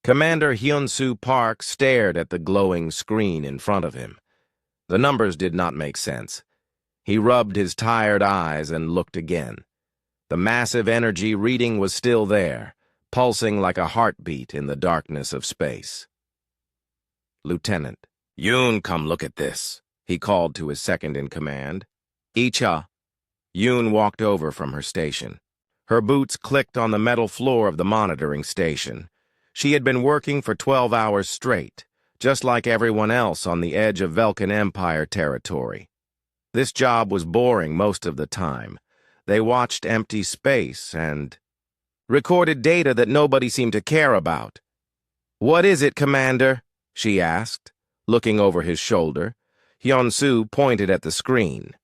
Commander Hyun-Soo Park stared at the glowing screen in front of him. The numbers did not make sense. He rubbed his tired eyes and looked again. The massive energy reading was still there, pulsing like a heartbeat in the darkness of space. Lieutenant, Yoon, come look at this, he called to his second-in-command. Icha. Yoon walked over from her station. Her boots clicked on the metal floor of the monitoring station. She had been working for 12 hours straight, just like everyone else on the edge of Velkan Empire territory. This job was boring most of the time. They watched empty space and recorded data that nobody seemed to care about. "What is it, Commander?" she asked, looking over his shoulder. Hyun-Soo pointed at the screen.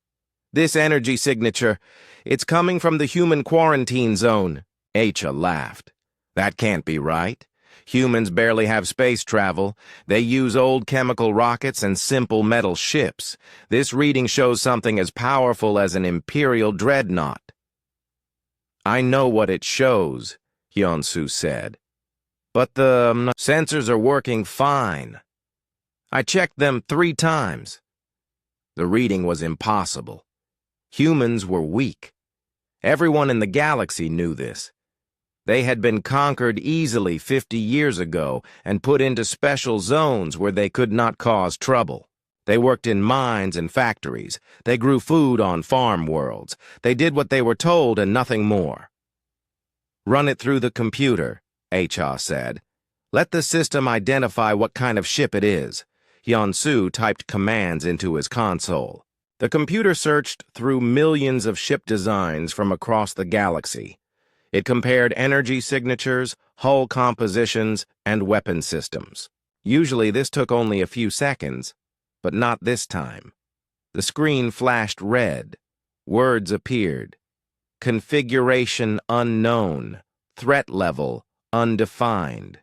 "This energy signature, it's coming from the human quarantine zone." Acha laughed. "That can't be right. Humans barely have space travel. They use old chemical rockets and simple metal ships. This reading shows something as powerful as an Imperial dreadnought." "I know what it shows," Hyun-Soo said. "But the sensors are working fine. I checked them 3 times. The reading was impossible. Humans were weak. Everyone in the galaxy knew this. They had been conquered easily 50 years ago and put into special zones where they could not cause trouble. They worked in mines and factories. They grew food on farm worlds. They did what they were told and nothing more. "Run it through the computer," Acha said. "Let the system identify what kind of ship it is." Hyun-Soo typed commands into his console. The computer searched through millions of ship designs from across the galaxy. It compared energy signatures, hull compositions, and weapon systems. Usually this took only a few seconds, but not this time. The screen flashed red. Words appeared. Configuration unknown. Threat level undefined.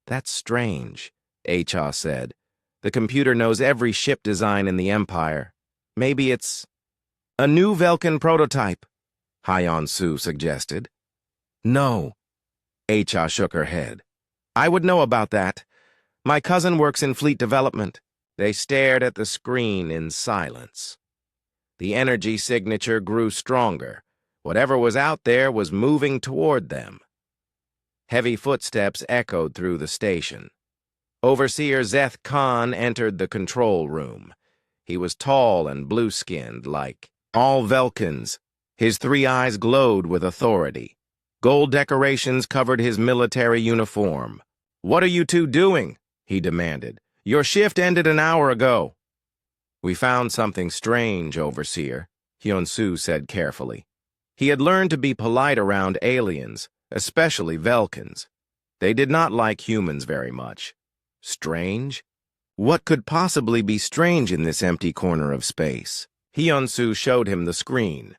"That's strange," Acha said. "The computer knows every ship design in the Empire. Maybe it's a new Velkan prototype," Hyun-Soo suggested. "No," Acha shook her head. "I would know about that. My cousin works in fleet development." They stared at the screen in silence. The energy signature grew stronger. Whatever was out there was moving toward them. Heavy footsteps echoed through the station. Overseer Zeth Khan entered the control room. He was tall and blue-skinned, like all Velkans. His 3 eyes glowed with authority. Gold decorations covered his military uniform. "What are you two doing?" he demanded. "Your shift ended an hour ago." "We found something strange, Overseer," Hyun-Soo said carefully. He had learned to be polite around aliens, especially Velkans. They did not like humans very much. Strange? What could possibly be strange in this empty corner of space? Hyun-Soo showed him the screen.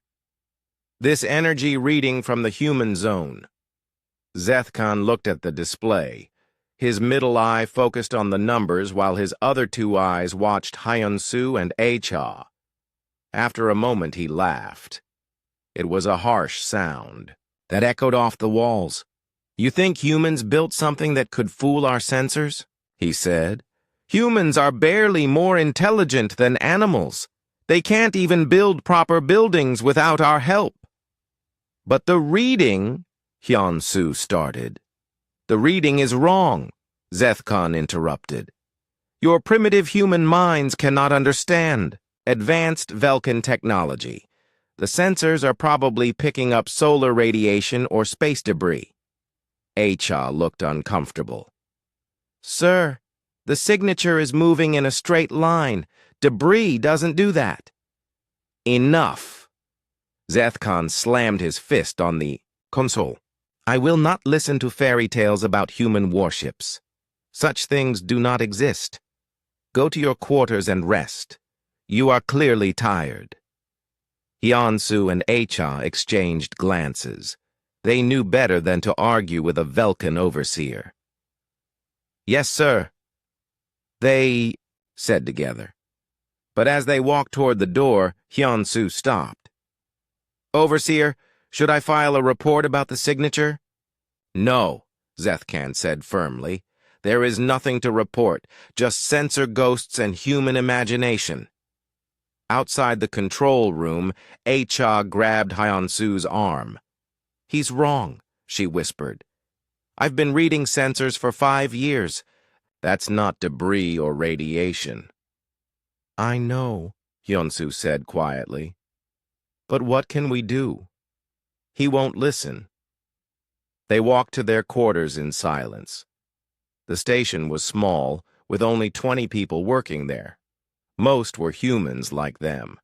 "This energy reading from the human zone." Zeth Khan looked at the display. His middle eye focused on the numbers while his other 2 eyes watched Hyun-Soo and Acha. After a moment he laughed. It was a harsh sound that echoed off the walls. "You think humans built something that could fool our sensors?" he said. "Humans are barely more intelligent than animals. They can't even build proper buildings without our help." "But the reading," Hyun-Soo started. "The reading is wrong," Zeth Khan interrupted. "Your primitive human minds cannot understand advanced Velkan technology. The sensors are probably picking up solar radiation or space debris." Acha looked uncomfortable. "Sir, the signature is moving in a straight line. Debris doesn't do that." "Enough." Zeth Khan slammed his fist on the console. "I will not listen to fairy tales about human warships. Such things do not exist. Go to your quarters and rest. You are clearly tired." Hyun-Soo and Acha exchanged glances. They knew better than to argue with a Velkan overseer. "Yes, sir," they said together. But as they walked toward the door, Hyun-Soo stopped. "Overseer, should I file a report about the signature?" "No," Zeth Khan said firmly. There is nothing to report, just sensor ghosts and human imagination. Outside the control room, Cha grabbed Hyunsu's arm. He's wrong, she whispered. I've been reading sensors for 5 years. That's not debris or radiation. I know, Hyunsu said quietly. But what can we do? He won't listen. They walked to their quarters in silence. The station was small, with only 20 people working there. Most were humans like them.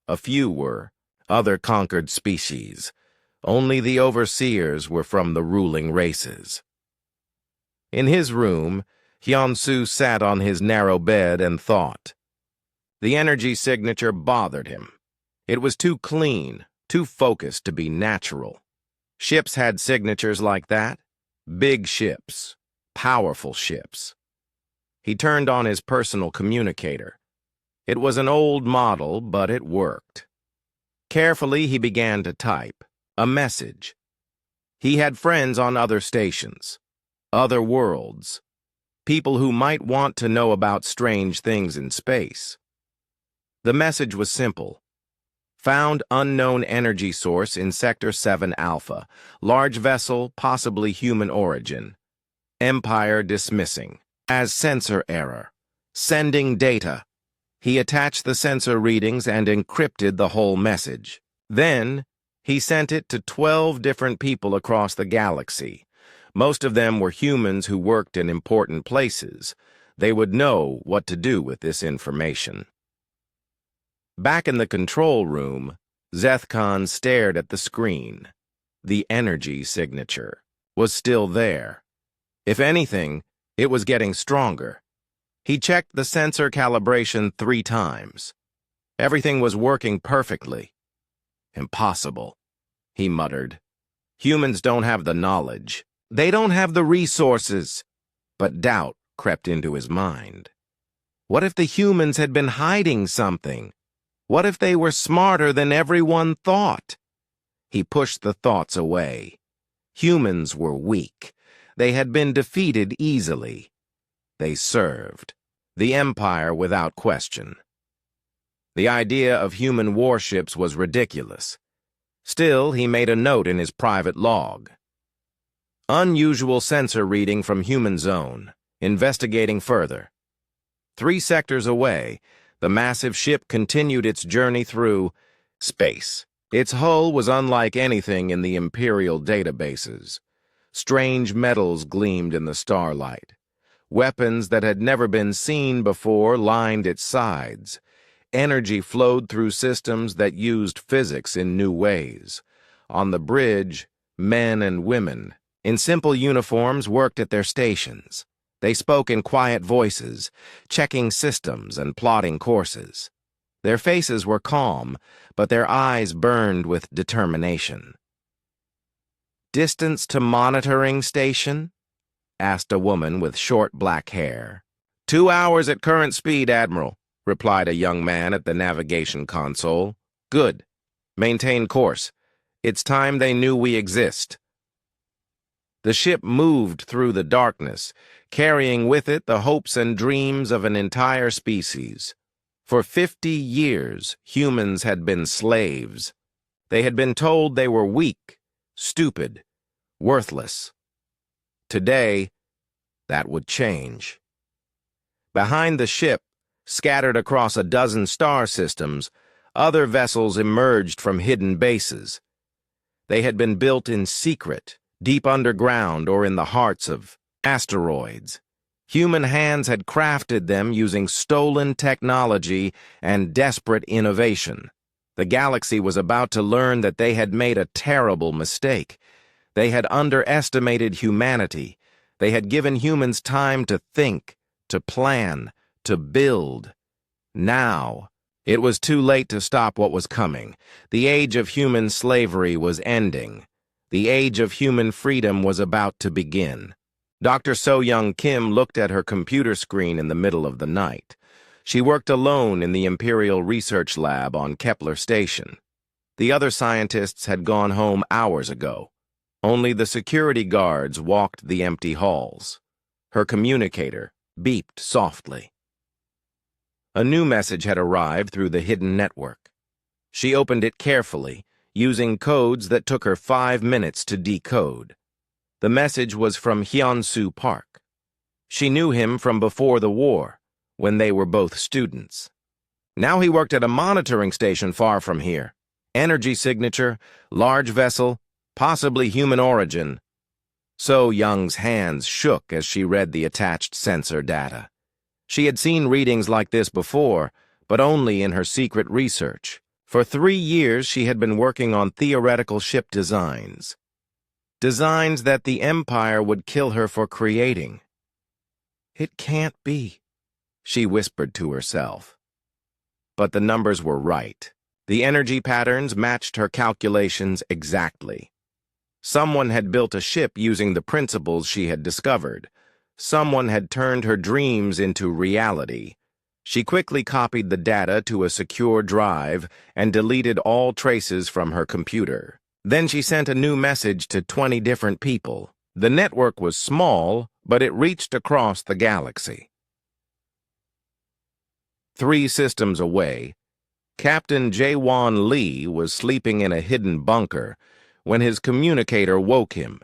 A few were other conquered species. Only the overseers were from the ruling races. In his room, Hyunsu sat on his narrow bed and thought. The energy signature bothered him. It was too clean, too focused to be natural. Ships had signatures like that. Big ships. Powerful ships. He turned on his personal communicator. It was an old model, but it worked. Carefully, he began to type. A message. He had friends on other stations. Other worlds. People who might want to know about strange things in space. The message was simple. Found unknown energy source in Sector 7 Alpha. Large vessel, possibly human origin. Empire dismissing. As sensor error. Sending data. He attached the sensor readings and encrypted the whole message. Then, he sent it to 12 different people across the galaxy. Most of them were humans who worked in important places. They would know what to do with this information. Back in the control room, Zethkon stared at the screen. The energy signature was still there. If anything, it was getting stronger. He checked the sensor calibration 3 times. Everything was working perfectly. Impossible, he muttered. Humans don't have the knowledge. They don't have the resources. But doubt crept into his mind. What if the humans had been hiding something? What if they were smarter than everyone thought? He pushed the thoughts away. Humans were weak. They had been defeated easily. They served the Empire without question. The idea of human warships was ridiculous. Still, he made a note in his private log. Unusual sensor reading from human zone. Investigating further. 3 sectors away, the massive ship continued its journey through space. Its hull was unlike anything in the Imperial databases. Strange metals gleamed in the starlight. Weapons that had never been seen before lined its sides. Energy flowed through systems that used physics in new ways. On the bridge, men and women, in simple uniforms, worked at their stations. They spoke in quiet voices, checking systems and plotting courses. Their faces were calm, but their eyes burned with determination. "Distance to monitoring station?" asked a woman with short black hair. 2 hours at current speed, Admiral, replied a young man at the navigation console. Good. Maintain course. It's time they knew we exist. The ship moved through the darkness, carrying with it the hopes and dreams of an entire species. For 50 years, humans had been slaves. They had been told they were weak, stupid, worthless. Today, that would change. Behind the ship, scattered across a dozen star systems, other vessels emerged from hidden bases. They had been built in secret, deep underground or in the hearts of asteroids. Human hands had crafted them using stolen technology and desperate innovation. The galaxy was about to learn that they had made a terrible mistake. They had underestimated humanity. They had given humans time to think, to plan, to build. Now, it was too late to stop what was coming. The age of human slavery was ending. The age of human freedom was about to begin. Dr. So-Young Kim looked at her computer screen in the middle of the night. She worked alone in the Imperial Research Lab on Kepler Station. The other scientists had gone home hours ago. Only the security guards walked the empty halls. Her communicator beeped softly. A new message had arrived through the hidden network. She opened it carefully, using codes that took her 5 minutes to decode. The message was from Hyun-Soo Park. She knew him from before the war, when they were both students. Now he worked at a monitoring station far from here. Energy signature, large vessel, possibly human origin. So Young's hands shook as she read the attached sensor data. She had seen readings like this before, but only in her secret research. For 3 years, she had been working on theoretical ship designs. Designs that the Empire would kill her for creating. It can't be, she whispered to herself. But the numbers were right. The energy patterns matched her calculations exactly. Someone had built a ship using the principles she had discovered. Someone had turned her dreams into reality. She quickly copied the data to a secure drive and deleted all traces from her computer. Then she sent a new message to 20 different people. The network was small, but it reached across the galaxy. 3 systems away, Captain Jae-won Lee was sleeping in a hidden bunker when his communicator woke him.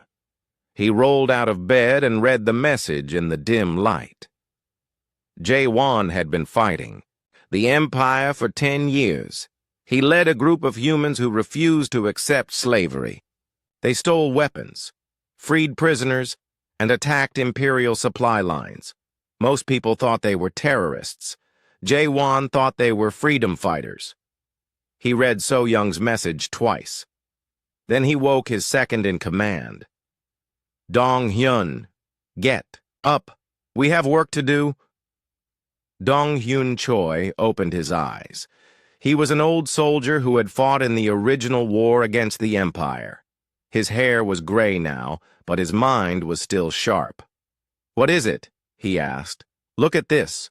He rolled out of bed and read the message in the dim light. Jae-won had been fighting the Empire for 10 years. He led a group of humans who refused to accept slavery. They stole weapons, freed prisoners, and attacked Imperial supply lines. Most people thought they were terrorists. Jae-won thought they were freedom fighters. He read So-young's message twice. Then he woke his second-in-command. Dong-hyun, get up. We have work to do. Dong-hyun Choi opened his eyes. He was an old soldier who had fought in the original war against the Empire. His hair was gray now, but his mind was still sharp. What is it? He asked. Look at this.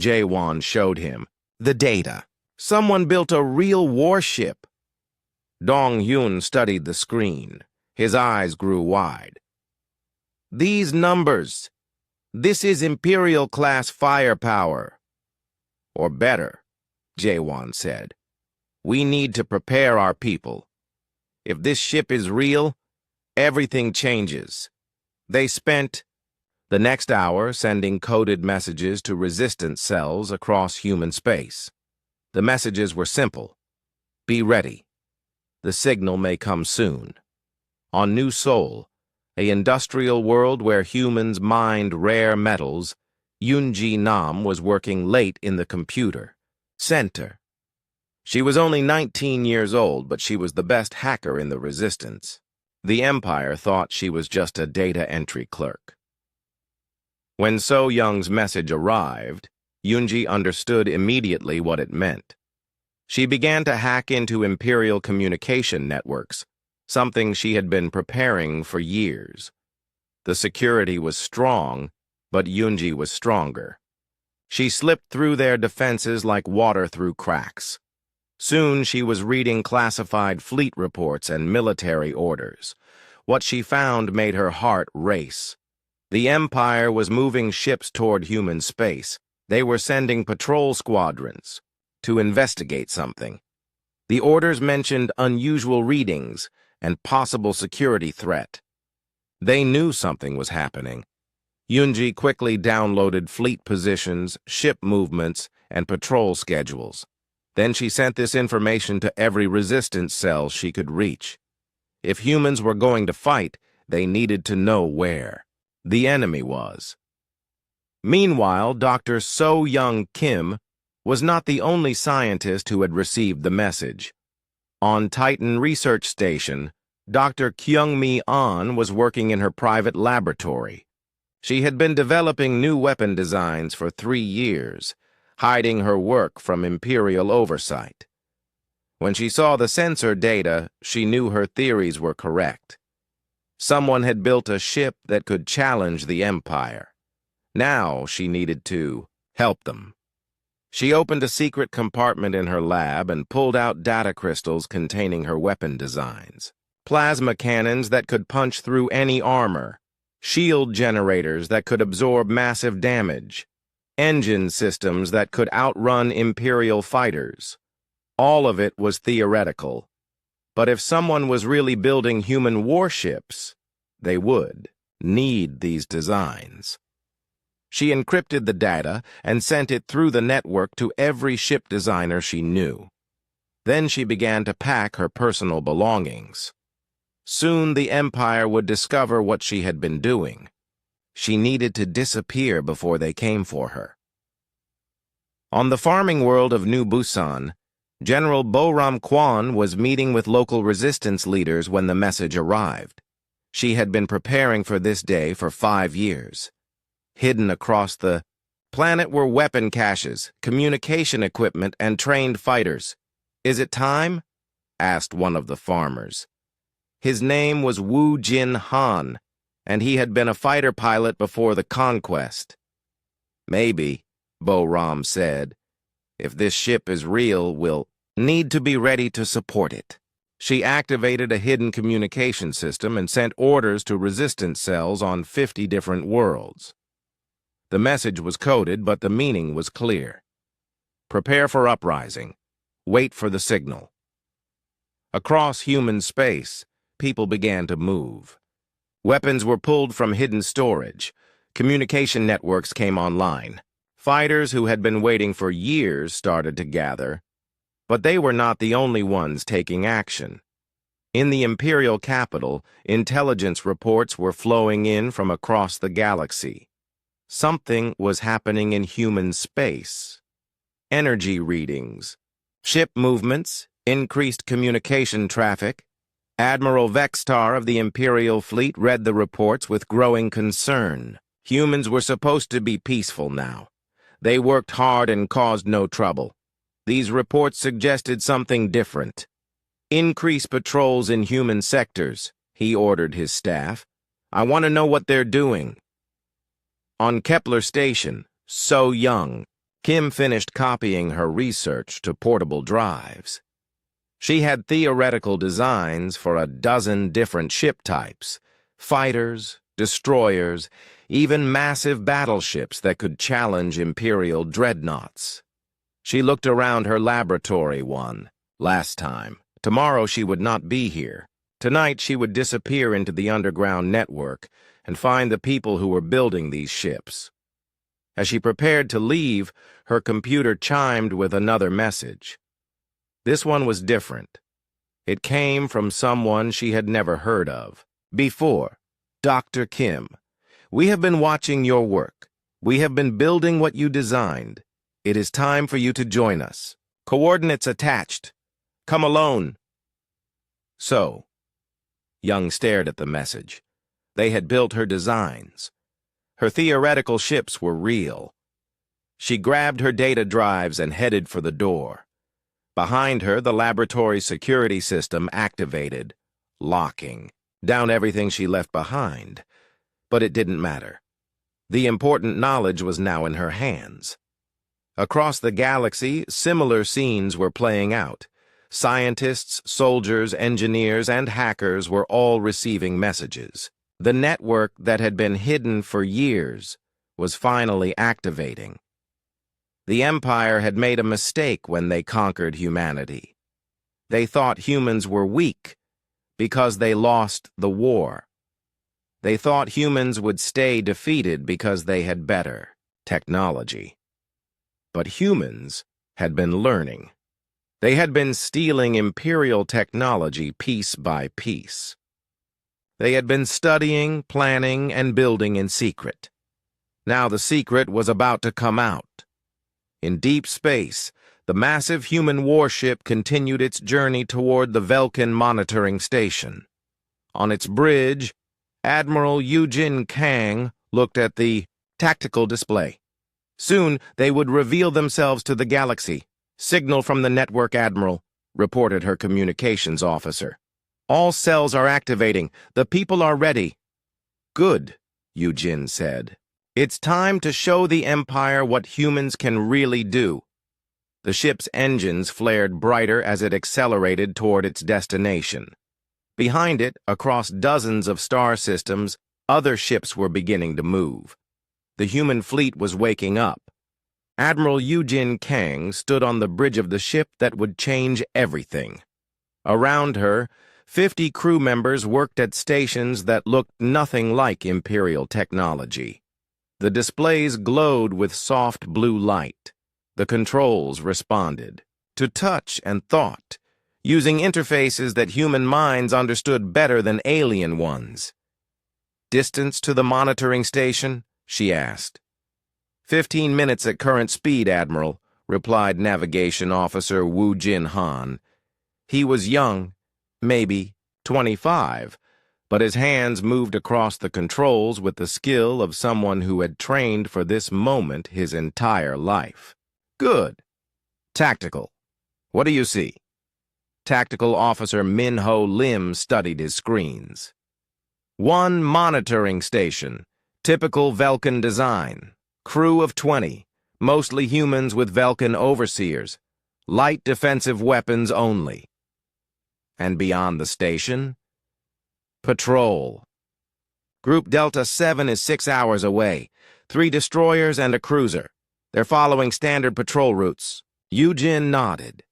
Jae-won showed him the data. Someone built a real warship. Dong-hyun studied the screen. His eyes grew wide. These numbers. This is Imperial-class firepower. Or better, Jae-won said. We need to prepare our people. If this ship is real, everything changes. They spent the next hour sending coded messages to resistance cells across human space. The messages were simple. Be ready. The signal may come soon. On New Seoul, an industrial world where humans mined rare metals, Yoon-ji Nam was working late in the computer center. She was only 19 years old, but she was the best hacker in the resistance. The Empire thought she was just a data entry clerk. When So-young's message arrived, Yoon-ji understood immediately what it meant. She began to hack into Imperial communication networks, something she had been preparing for years. The security was strong, but Yoon-ji was stronger. She slipped through their defenses like water through cracks. Soon she was reading classified fleet reports and military orders. What she found made her heart race. The Empire was moving ships toward human space. They were sending patrol squadrons to investigate something. The orders mentioned unusual readings and possible security threat. They knew something was happening. Yoon-ji quickly downloaded fleet positions, ship movements, and patrol schedules. Then she sent this information to every resistance cell she could reach. If humans were going to fight, they needed to know where the enemy was. Meanwhile, Dr. So-young Kim was not the only scientist who had received the message. On Titan Research Station, Dr. Kyung-mi An was working in her private laboratory. She had been developing new weapon designs for 3 years, hiding her work from Imperial oversight. When she saw the sensor data, she knew her theories were correct. Someone had built a ship that could challenge the Empire. Now she needed to help them. She opened a secret compartment in her lab and pulled out data crystals containing her weapon designs. Plasma cannons that could punch through any armor. shield generators that could absorb massive damage, engine systems that could outrun Imperial fighters. All of it was theoretical. But if someone was really building human warships, they would need these designs. She encrypted the data and sent it through the network to every ship designer she knew. Then she began to pack her personal belongings. Soon the Empire would discover what she had been doing. She needed to disappear before they came for her. On the farming world of New Busan, General Boram Kwan was meeting with local resistance leaders when the message arrived. She had been preparing for this day for 5 years. Hidden across the planet were weapon caches, communication equipment, and trained fighters. "Is it time?" asked one of the farmers. His name was Wu Jin Han, and he had been a fighter pilot before the conquest. "Maybe," Boram said. "If this ship is real, we'll need to be ready to support it." She activated a hidden communication system and sent orders to resistance cells on 50 different worlds. The message was coded, but the meaning was clear. Prepare for uprising. Wait for the signal. Across human space, people began to move. Weapons were pulled from hidden storage. Communication networks came online. Fighters who had been waiting for years started to gather. But they were not the only ones taking action. In the Imperial capital, intelligence reports were flowing in from across the galaxy. Something was happening in human space. Energy readings, ship movements, increased communication traffic. Admiral Vextar of the Imperial fleet read the reports with growing concern. Humans were supposed to be peaceful now. They worked hard and caused no trouble. These reports suggested something different. "Increase patrols in human sectors," he ordered his staff. "I want to know what they're doing." On Kepler Station, So Young, Kim finished copying her research to portable drives. She had theoretical designs for a dozen different ship types, fighters, destroyers, even massive battleships that could challenge Imperial dreadnoughts. She looked around her laboratory last time. Tomorrow she would not be here. Tonight she would disappear into the underground network and find the people who were building these ships. As she prepared to leave, her computer chimed with another message. This one was different. It came from someone she had never heard of before. "Dr. Kim, we have been watching your work. We have been building what you designed. It is time for you to join us. Coordinates attached. Come alone." So, Young stared at the message. They had built her designs. Her theoretical ships were real. She grabbed her data drives and headed for the door. Behind her, the laboratory security system activated, locking down everything she left behind. But it didn't matter. The important knowledge was now in her hands. Across the galaxy, similar scenes were playing out. Scientists, soldiers, engineers, and hackers were all receiving messages. The network that had been hidden for years was finally activating. The Empire had made a mistake when they conquered humanity. They thought humans were weak because they lost the war. They thought humans would stay defeated because they had better technology. But humans had been learning. They had been stealing Imperial technology piece by piece. They had been studying, planning, and building in secret. Now the secret was about to come out. In deep space, the massive human warship continued its journey toward the Velkin monitoring station. On its bridge, Admiral Eugene Kang looked at the tactical display. Soon they would reveal themselves to the galaxy. "Signal from the network, Admiral," reported her communications officer. "All cells are activating. The people are ready." "Good," Eugene said. "It's time to show the Empire what humans can really do." The ship's engines flared brighter as it accelerated toward its destination. Behind it, across dozens of star systems, Other ships were beginning to move. The human fleet was waking up. Admiral Eugene Kang stood on the bridge of the ship that would change everything. Around her, 50 crew members worked at stations that looked nothing like Imperial technology. The displays glowed with soft blue light. The controls responded to touch and thought, using interfaces that human minds understood better than alien ones. "Distance to the monitoring station?" she asked. 15 minutes at current speed, Admiral," replied Navigation Officer Wu Jin Han. He was young, maybe 25, but his hands moved across the controls with the skill of someone who had trained for this moment his entire life. "Good. Tactical. What do you see?" Tactical Officer Min Ho Lim studied his screens. "One monitoring station, typical Velkan design. Crew of 20, mostly humans with Velkan overseers. Light defensive weapons only." "And beyond the station?" "Patrol. Group Delta 7 is 6 hours away. 3 destroyers and a cruiser. They're following standard patrol routes." Eugene nodded.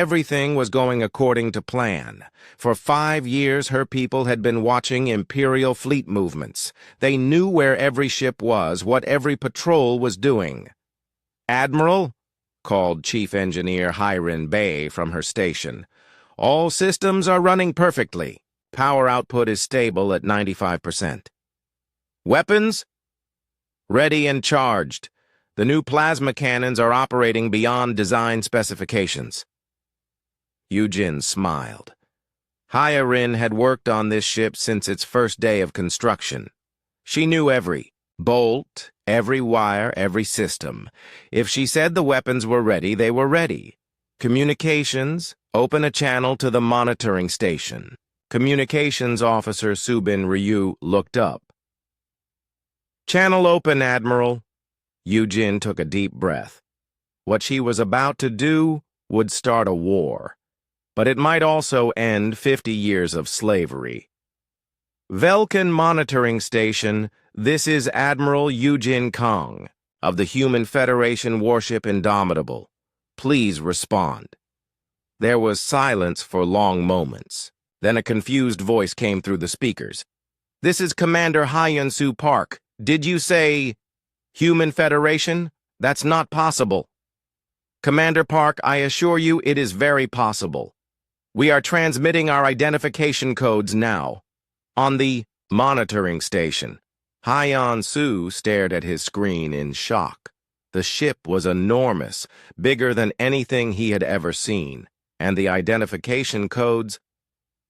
Everything was going according to plan. For 5 years, her people had been watching Imperial fleet movements. They knew where every ship was, what every patrol was doing. "Admiral," called Chief Engineer Hirin Bay from her station, "all systems are running perfectly. Power output is stable at 95%. "Weapons?" "Ready and charged. The new plasma cannons are operating beyond design specifications." Eugene smiled. Hirin had worked on this ship since its first day of construction. She knew every bolt, every wire, every system. If she said the weapons were ready, they were ready. "Communications, open a channel to the monitoring station." Communications Officer Subin Ryu looked up. "Channel open, Admiral." Eugene took a deep breath. What she was about to do would start a war, but it might also end 50 years of slavery. "Velkan Monitoring Station, this is Admiral Eugene Kang of the Human Federation warship Indomitable. Please respond." There was silence for long moments. Then a confused voice came through the speakers. "This is Commander Hyun-Soo Park. Did you say Human Federation? That's not possible." "Commander Park, I assure you it is very possible. We are transmitting our identification codes now." On the monitoring station, Hyun-Soo stared at his screen in shock. The ship was enormous, bigger than anything he had ever seen, and the identification codes,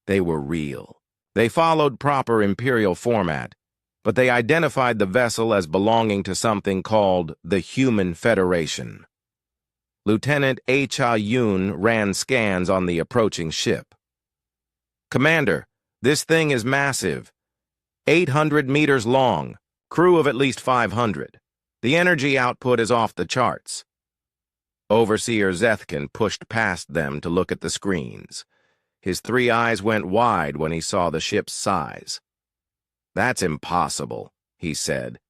they were real. They followed proper Imperial format, but they identified the vessel as belonging to something called the Human Federation. Lieutenant H.I. Yoon ran scans on the approaching ship. "Commander, this thing is massive. 800 meters long, crew of at least 500. The energy output is off the charts." Overseer Zethkin pushed past them to look at the screens. His 3 eyes went wide when he saw the ship's size. "That's impossible," he said.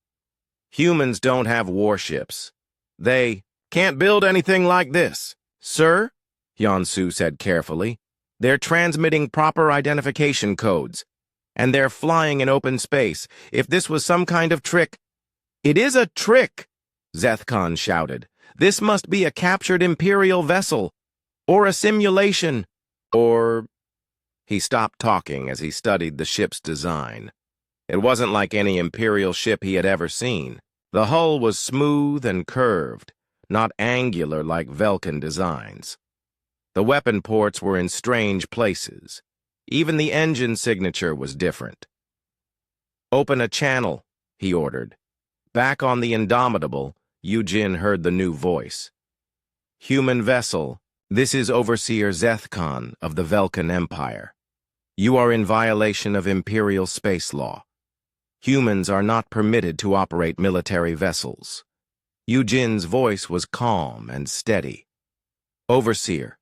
"Humans don't have warships. They can't build anything like this." "Sir," Hyun-Soo said carefully, "they're transmitting proper identification codes, and they're flying in open space. If this was some kind of trick—" "It is a trick!" Zethkon shouted. "This must be a captured Imperial vessel, or a simulation, or—" He stopped talking as he studied the ship's design. It wasn't like any Imperial ship he had ever seen. The hull was smooth and curved, not angular like Velkan designs. The weapon ports were in strange places. Even the engine signature was different. "Open a channel," he ordered. Back on the Indomitable, Eugene heard the new voice. "Human vessel, this is Overseer Zethkon of the Velkan Empire. You are in violation of Imperial space law. Humans are not permitted to operate military vessels." Eugene's voice was calm and steady. "Overseer,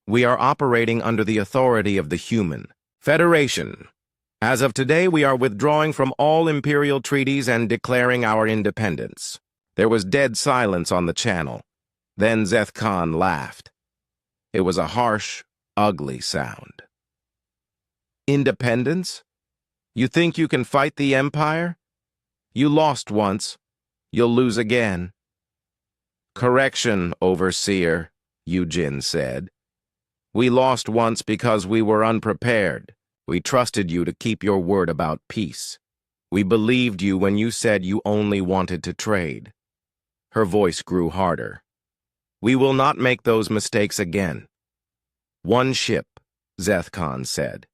we are operating under the authority of the Human Federation. As of today, we are withdrawing from all imperial treaties and declaring our independence. There was dead silence on the channel. Then Zeth Khan laughed. It was a harsh, ugly sound. Independence? You think you can fight the Empire? You lost once. You'll lose again. Correction, Overseer, Yujin said. We lost once because we were unprepared. We trusted you to keep your word about peace. We believed you when you said you only wanted to trade. Her voice grew harder. We will not make those mistakes again. One ship, Zeth Khan said.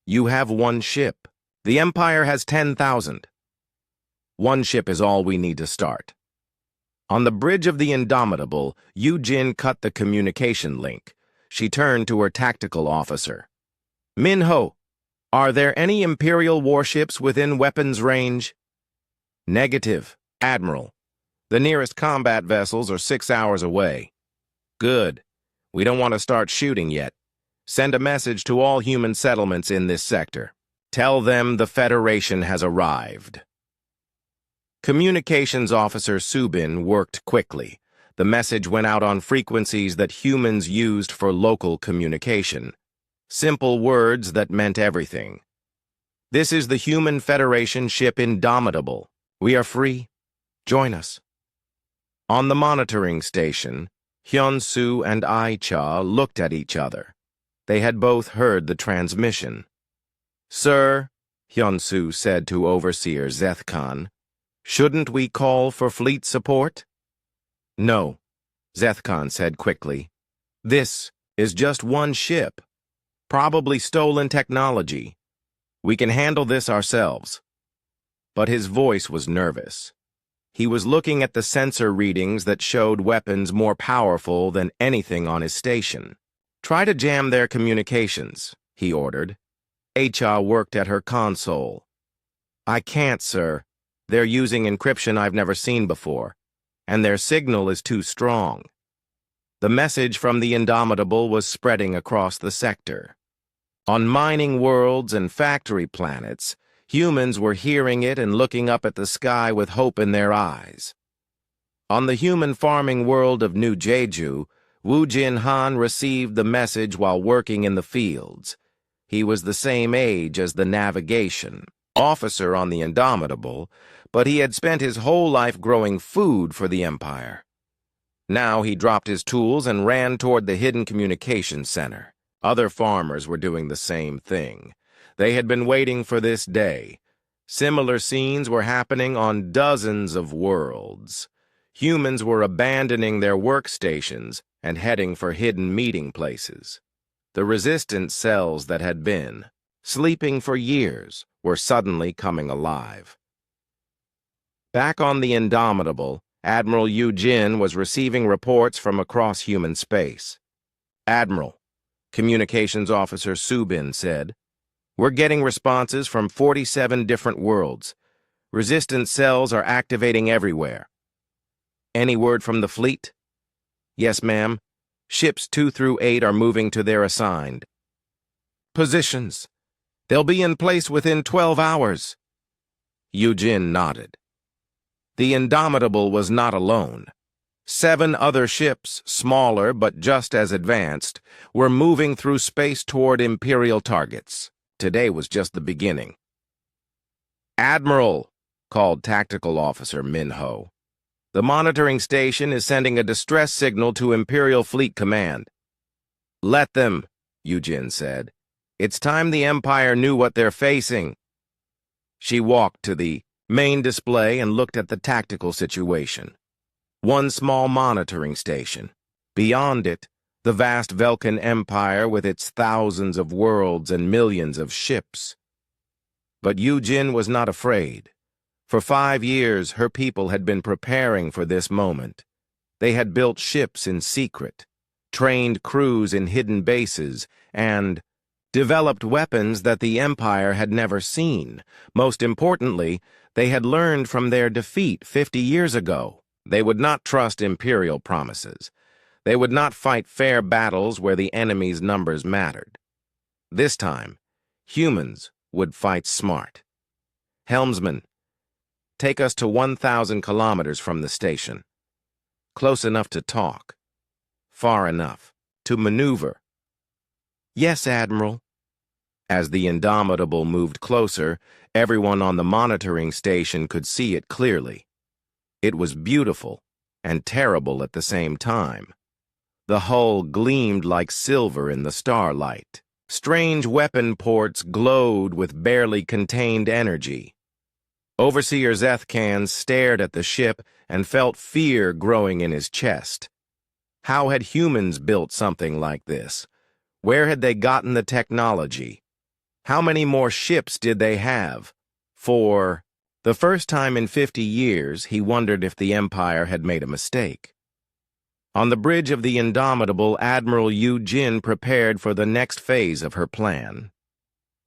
You have one ship. The Empire has 10,000. One ship is all we need to start. On the bridge of the Indomitable, Yujin cut the communication link. She turned to her tactical officer. Minho, are there any Imperial warships within weapons range? Negative, Admiral. The nearest combat vessels are 6 hours away. Good. We don't want to start shooting yet. Send a message to all human settlements in this sector. Tell them the Federation has arrived. Communications Officer Subin worked quickly. The message went out on frequencies that humans used for local communication. Simple words that meant everything. This is the Human Federation ship Indomitable. We are free. Join us. On the monitoring station, Hyun-Soo and Ai-Cha looked at each other. They had both heard the transmission. Sir, Hyun-Soo said to Overseer Zeth Khan, shouldn't we call for fleet support? No, Zeth Khan said quickly. This is just one ship. Probably stolen technology. We can handle this ourselves. But his voice was nervous. He was looking at the sensor readings that showed weapons more powerful than anything on his station. Try to jam their communications, he ordered. Ai-Cha worked at her console. I can't, sir. They're using encryption I've never seen before, and their signal is too strong. The message from the Indomitable was spreading across the sector. On mining worlds and factory planets, humans were hearing it and looking up at the sky with hope in their eyes. On the human farming world of New Jeju, Wu Jin-Han received the message while working in the fields. He was the same age as the navigation officer on the Indomitable, but he had spent his whole life growing food for the Empire. Now he dropped his tools and ran toward the hidden communications center. Other farmers were doing the same thing. They had been waiting for this day. Similar scenes were happening on dozens of worlds. Humans were abandoning their workstations and heading for hidden meeting places. The resistance cells that had been sleeping for years were suddenly coming alive. Back on the Indomitable, Admiral Yujin was receiving reports from across human space. Admiral, Communications Officer Subin said, we're getting responses from 47 different worlds. Resistance cells are activating everywhere. Any word from the fleet? Yes, ma'am. Ships 2 through 8 are moving to their assigned positions. They'll be in place within 12 hours. Yujin nodded. The Indomitable was not alone. 7 other ships, smaller but just as advanced, were moving through space toward Imperial targets. Today was just the beginning. Admiral, called Tactical Officer Minho. The monitoring station is sending a distress signal to Imperial Fleet Command. Let them, Yujin said. It's time the Empire knew what they're facing. She walked to the main display and looked at the tactical situation. One small monitoring station. Beyond it, the vast Velkan Empire with its thousands of worlds and millions of ships. But Yujin was not afraid. For 5 years, her people had been preparing for this moment. They had built ships in secret, trained crews in hidden bases, and developed weapons that the Empire had never seen. Most importantly, they had learned from their defeat 50 years ago. They would not trust Imperial promises. They would not fight fair battles where the enemy's numbers mattered. This time, humans would fight smart. Helmsman, take us to 1,000 kilometers from the station. Close enough to talk. Far enough to maneuver. Yes, Admiral. As the Indomitable moved closer, everyone on the monitoring station could see it clearly. It was beautiful and terrible at the same time. The hull gleamed like silver in the starlight. Strange weapon ports glowed with barely contained energy. Overseer Zethkan stared at the ship and felt fear growing in his chest. How had humans built something like this? Where had they gotten the technology? How many more ships did they have? For the first time in 50 years, he wondered if the Empire had made a mistake. On the bridge of the Indomitable, Admiral Yu Jin prepared for the next phase of her plan.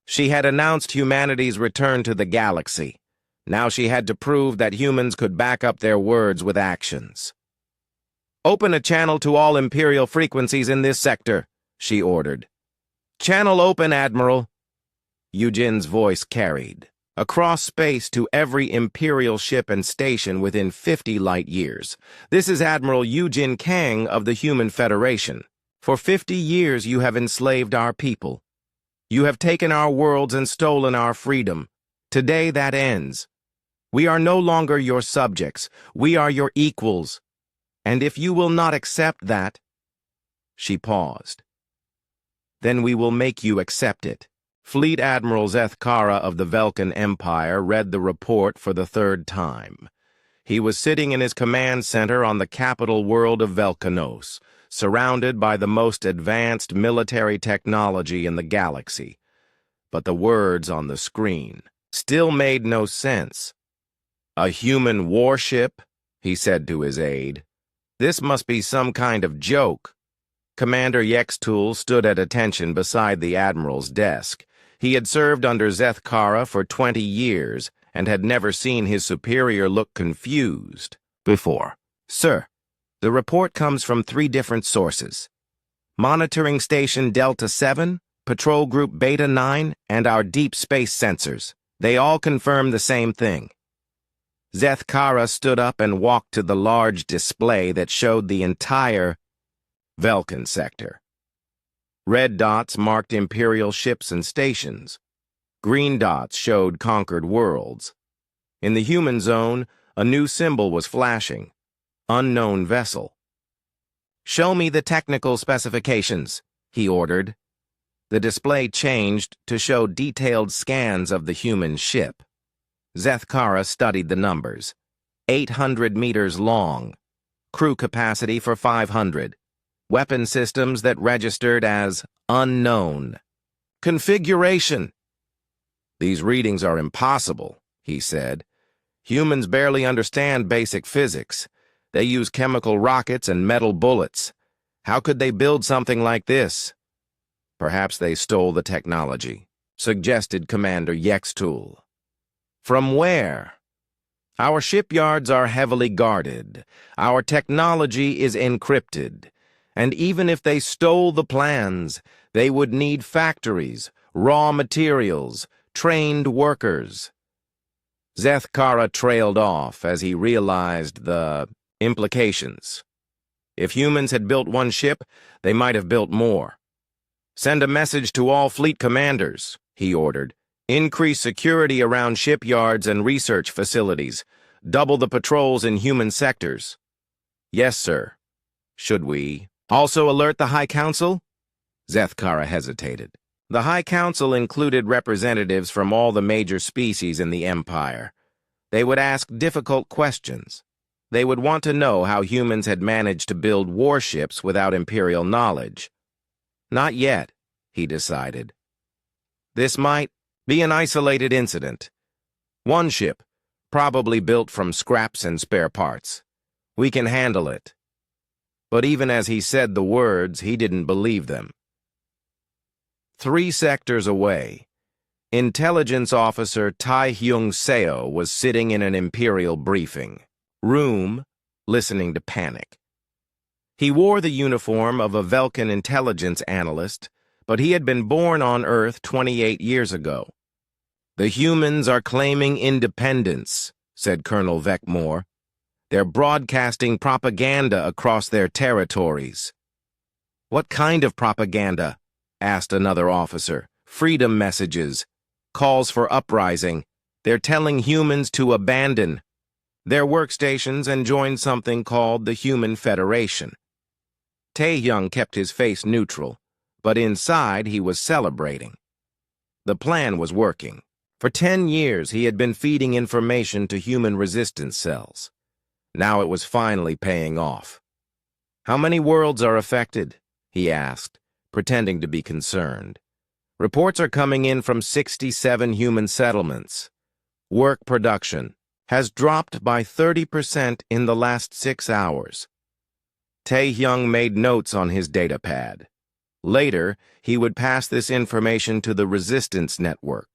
She had announced humanity's return to the galaxy. Now she had to prove that humans could back up their words with actions. "Open a channel to all Imperial frequencies in this sector," she ordered. "Channel open, Admiral." Yujin's voice carried across space to every Imperial ship and station within 50 light years. "This is Admiral Yujin Kang of the Human Federation. For 50 years you have enslaved our people. You have taken our worlds and stolen our freedom. Today that ends. We are no longer your subjects. We are your equals. And if you will not accept that—" She paused. "Then we will make you accept it." Fleet Admiral Zethkara of the Velkan Empire read the report for the third time. He was sitting in his command center on the capital world of Velkanos, surrounded by the most advanced military technology in the galaxy. But the words on the screen still made no sense. "A human warship?" he said to his aide. "This must be some kind of joke." Commander Yextul stood at attention beside the Admiral's desk. He had served under Zethkara for 20 years and had never seen his superior look confused before. "Sir, the report comes from 3 different sources. Monitoring Station Delta 7, Patrol Group Beta 9, and our deep space sensors. They all confirm the same thing." Zethkara stood up and walked to the large display that showed the entire Velkan sector. Red dots marked Imperial ships and stations. Green dots showed conquered worlds. In the human zone, a new symbol was flashing. Unknown vessel. "Show me the technical specifications," he ordered. The display changed to show detailed scans of the human ship. Zethkara studied the numbers. 800 meters long. Crew capacity for 500. Weapon systems that registered as unknown. Configuration. "These readings are impossible," he said. "Humans barely understand basic physics. They use chemical rockets and metal bullets. How could they build something like this?" "Perhaps they stole the technology," suggested Commander Yextul. "From where?" "Our shipyards are heavily guarded. Our technology is encrypted. And even if they stole the plans, they would need factories, raw materials, trained workers." Zethkara trailed off as he realized the implications. If humans had built one ship, they might have built more. "Send a message to all fleet commanders," he ordered. "Increase security around shipyards and research facilities. Double the patrols in human sectors." "Yes, sir." "Should we also alert the High Council?" Zethkara hesitated. The High Council included representatives from all the major species in the Empire. They would ask difficult questions. They would want to know how humans had managed to build warships without Imperial knowledge. Not yet, he decided. This might be an isolated incident. One ship, probably built from scraps and spare parts. We can handle it. But even as he said the words, he didn't believe them. 3 sectors away, Intelligence Officer Tai Hyung Seo was sitting in an Imperial briefing room, listening to panic. He wore the uniform of a Velkan intelligence analyst, but he had been born on Earth 28 years ago. "The humans are claiming independence," said Colonel Veckmore. "They're broadcasting propaganda across their territories." "What kind of propaganda?" asked another officer. "Freedom messages. Calls for uprising. They're telling humans to abandon their workstations and join something called the Human Federation." Tae-hyung kept his face neutral, but inside he was celebrating. The plan was working. For 10 years he had been feeding information to human resistance cells. Now it was finally paying off. "How many worlds are affected?" he asked, pretending to be concerned. "Reports are coming in from 67 human settlements. Work production has dropped by 30% in the last 6 hours. Tae-hyung made notes on his datapad. Later, he would pass this information to the resistance network.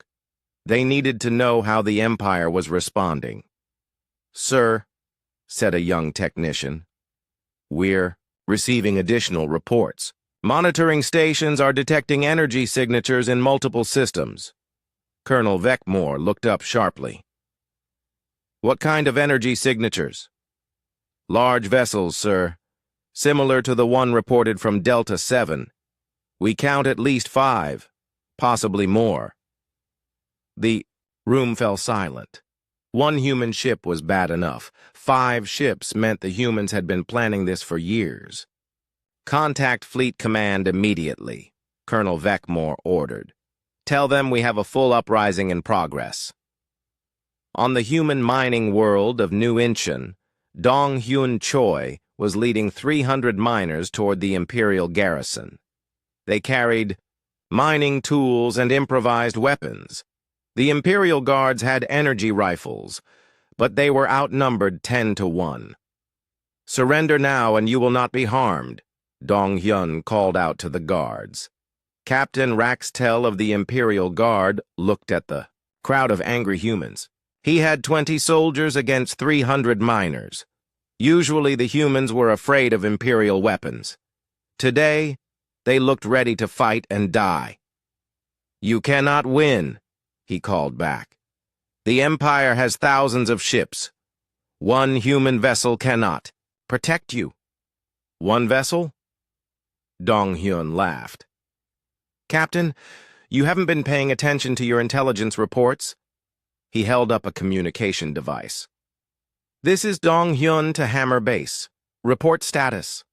They needed to know how the Empire was responding. "Sir," said a young technician, "we're receiving additional reports. Monitoring stations are detecting energy signatures in multiple systems." Colonel Veckmore looked up sharply. "What kind of energy signatures?" "Large vessels, sir. Similar to the one reported from Delta 7. We count at least 5, possibly more." The room fell silent. One human ship was bad enough. 5 ships meant the humans had been planning this for years. "Contact Fleet Command immediately," Colonel Veckmore ordered. "Tell them we have a full uprising in progress." On the human mining world of New Incheon, Dong-hyun Choi was leading 300 miners toward the Imperial garrison. They carried mining tools and improvised weapons. The Imperial Guards had energy rifles, but they were outnumbered 10-1. "Surrender now and you will not be harmed," Dong-hyun called out to the guards. Captain Raxtel of the Imperial Guard looked at the crowd of angry humans. He had 20 soldiers against 300 miners. Usually the humans were afraid of Imperial weapons. Today, they looked ready to fight and die. "You cannot win," he called back. "The Empire has thousands of ships. One human vessel cannot protect you." "One vessel?" Dong-hyun laughed. "Captain, you haven't been paying attention to your intelligence reports." He held up a communication device. "This is Dong-hyun to Hammer Base. Report status."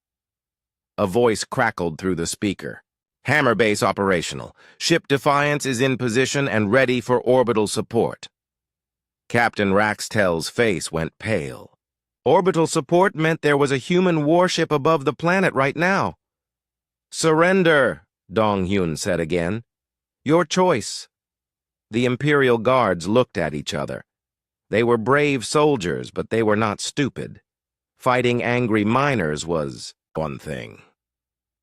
A voice crackled through the speaker. "Hammer Base operational. Ship Defiance is in position and ready for orbital support." Captain Raxtel's face went pale. Orbital support meant there was a human warship above the planet right now. "Surrender," Dong-hyun said again. "Your choice." The Imperial Guards looked at each other. They were brave soldiers, but they were not stupid. Fighting angry miners was one thing.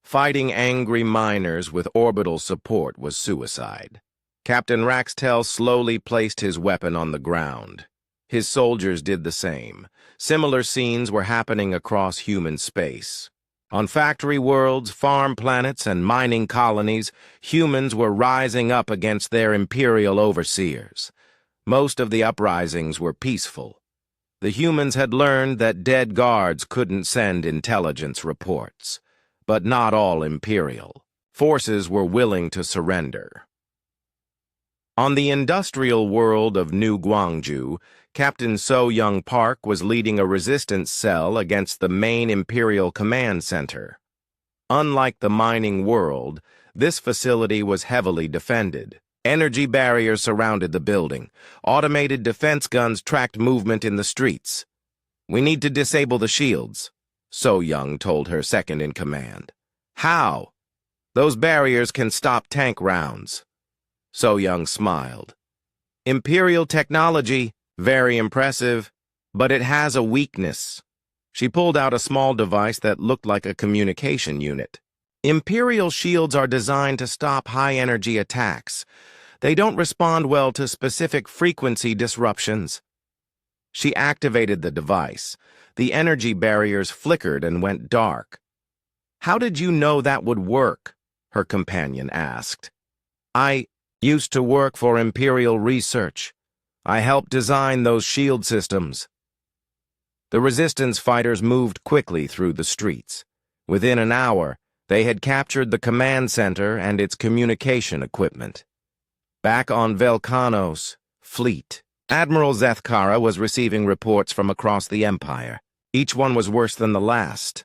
Fighting angry miners with orbital support was suicide. Captain Raxtel slowly placed his weapon on the ground. His soldiers did the same. Similar scenes were happening across human space. On factory worlds, farm planets, and mining colonies, humans were rising up against their imperial overseers. Most of the uprisings were peaceful. The humans had learned that dead guards couldn't send intelligence reports. But not all imperial forces were willing to surrender. On the industrial world of New Gwangju, Captain So-young Park was leading a resistance cell against the main Imperial Command Center. Unlike the mining world, this facility was heavily defended. Energy barriers surrounded the building. Automated defense guns tracked movement in the streets. "We need to disable the shields," So-young told her second-in-command. "How?" "Those barriers can stop tank rounds." So-young smiled. "Imperial technology, very impressive, but it has a weakness." She pulled out a small device that looked like a communication unit. "Imperial shields are designed to stop high-energy attacks. They don't respond well to specific frequency disruptions." She activated the device. The energy barriers flickered and went dark. "How did you know that would work?" her companion asked. Used to work for Imperial Research. I helped design those shield systems. The Resistance fighters moved quickly through the streets. Within an hour, they had captured the command center and its communication equipment. Back on Velcanos' fleet, Admiral Zethkara was receiving reports from across the Empire. Each one was worse than the last.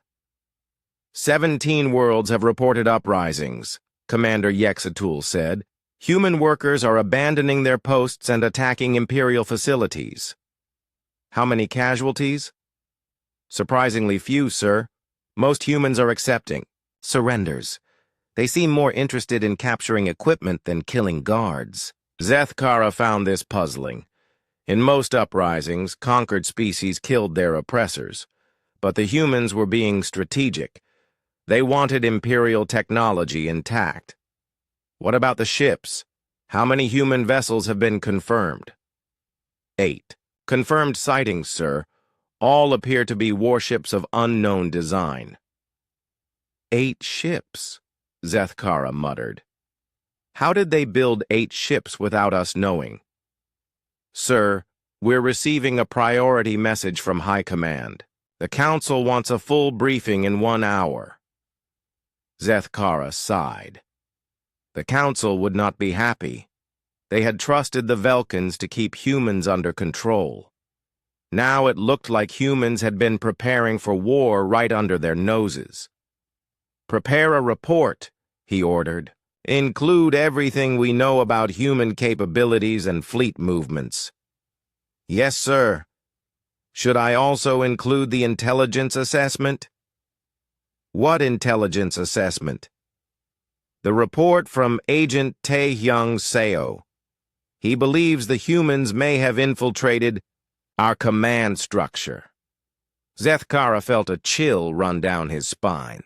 17 worlds have reported uprisings, Commander Yexatul said. Human workers are abandoning their posts and attacking Imperial facilities. How many casualties? Surprisingly few, sir. Most humans are accepting surrenders. They seem more interested in capturing equipment than killing guards. Zethkara found this puzzling. In most uprisings, conquered species killed their oppressors, but the humans were being strategic. They wanted Imperial technology intact. What about the ships? How many human vessels have been confirmed? 8. Confirmed sightings, sir. All appear to be warships of unknown design. 8 ships, Zethkara muttered. How did they build 8 ships without us knowing? Sir, we're receiving a priority message from High Command. The Council wants a full briefing in 1 hour. Zethkara sighed. The Council would not be happy. They had trusted the Velkans to keep humans under control. Now it looked like humans had been preparing for war right under their noses. Prepare a report, he ordered. Include everything we know about human capabilities and fleet movements. Yes, sir. Should I also include the intelligence assessment? What intelligence assessment? The report from Agent Taehyung Seo. He believes the humans may have infiltrated our command structure. Zethkara felt a chill run down his spine.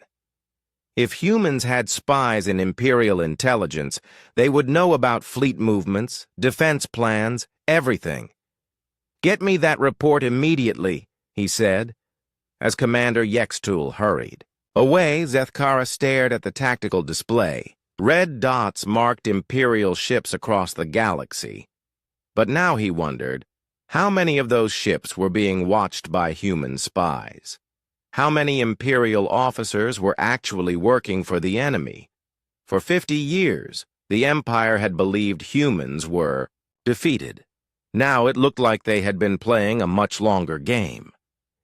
If humans had spies in Imperial intelligence, they would know about fleet movements, defense plans, everything. Get me that report immediately, he said, as Commander Yextul hurried. Away, Zethkara stared at the tactical display. Red dots marked Imperial ships across the galaxy. But now he wondered, how many of those ships were being watched by human spies? How many Imperial officers were actually working for the enemy? For 50 years, the Empire had believed humans were defeated. Now it looked like they had been playing a much longer game.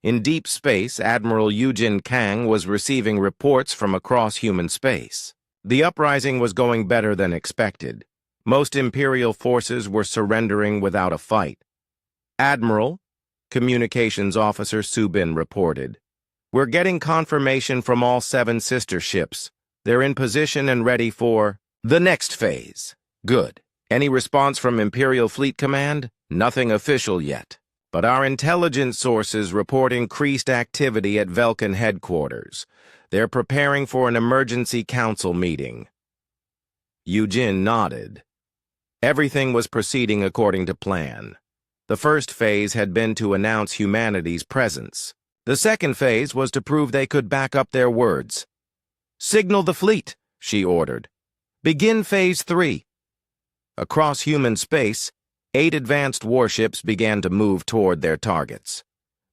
In deep space, Admiral Yujin Kang was receiving reports from across human space. The uprising was going better than expected. Most Imperial forces were surrendering without a fight. Admiral, Communications Officer Subin reported, we're getting confirmation from all 7 sister ships. They're in position and ready for the next phase. Good. Any response from Imperial Fleet Command? Nothing official yet. But our intelligence sources report increased activity at Velkan headquarters. They're preparing for an emergency council meeting. Yujin nodded. Everything was proceeding according to plan. The first phase had been to announce humanity's presence. The second phase was to prove they could back up their words. Signal the fleet, she ordered. Begin Phase 3. Across human space, 8 advanced warships began to move toward their targets.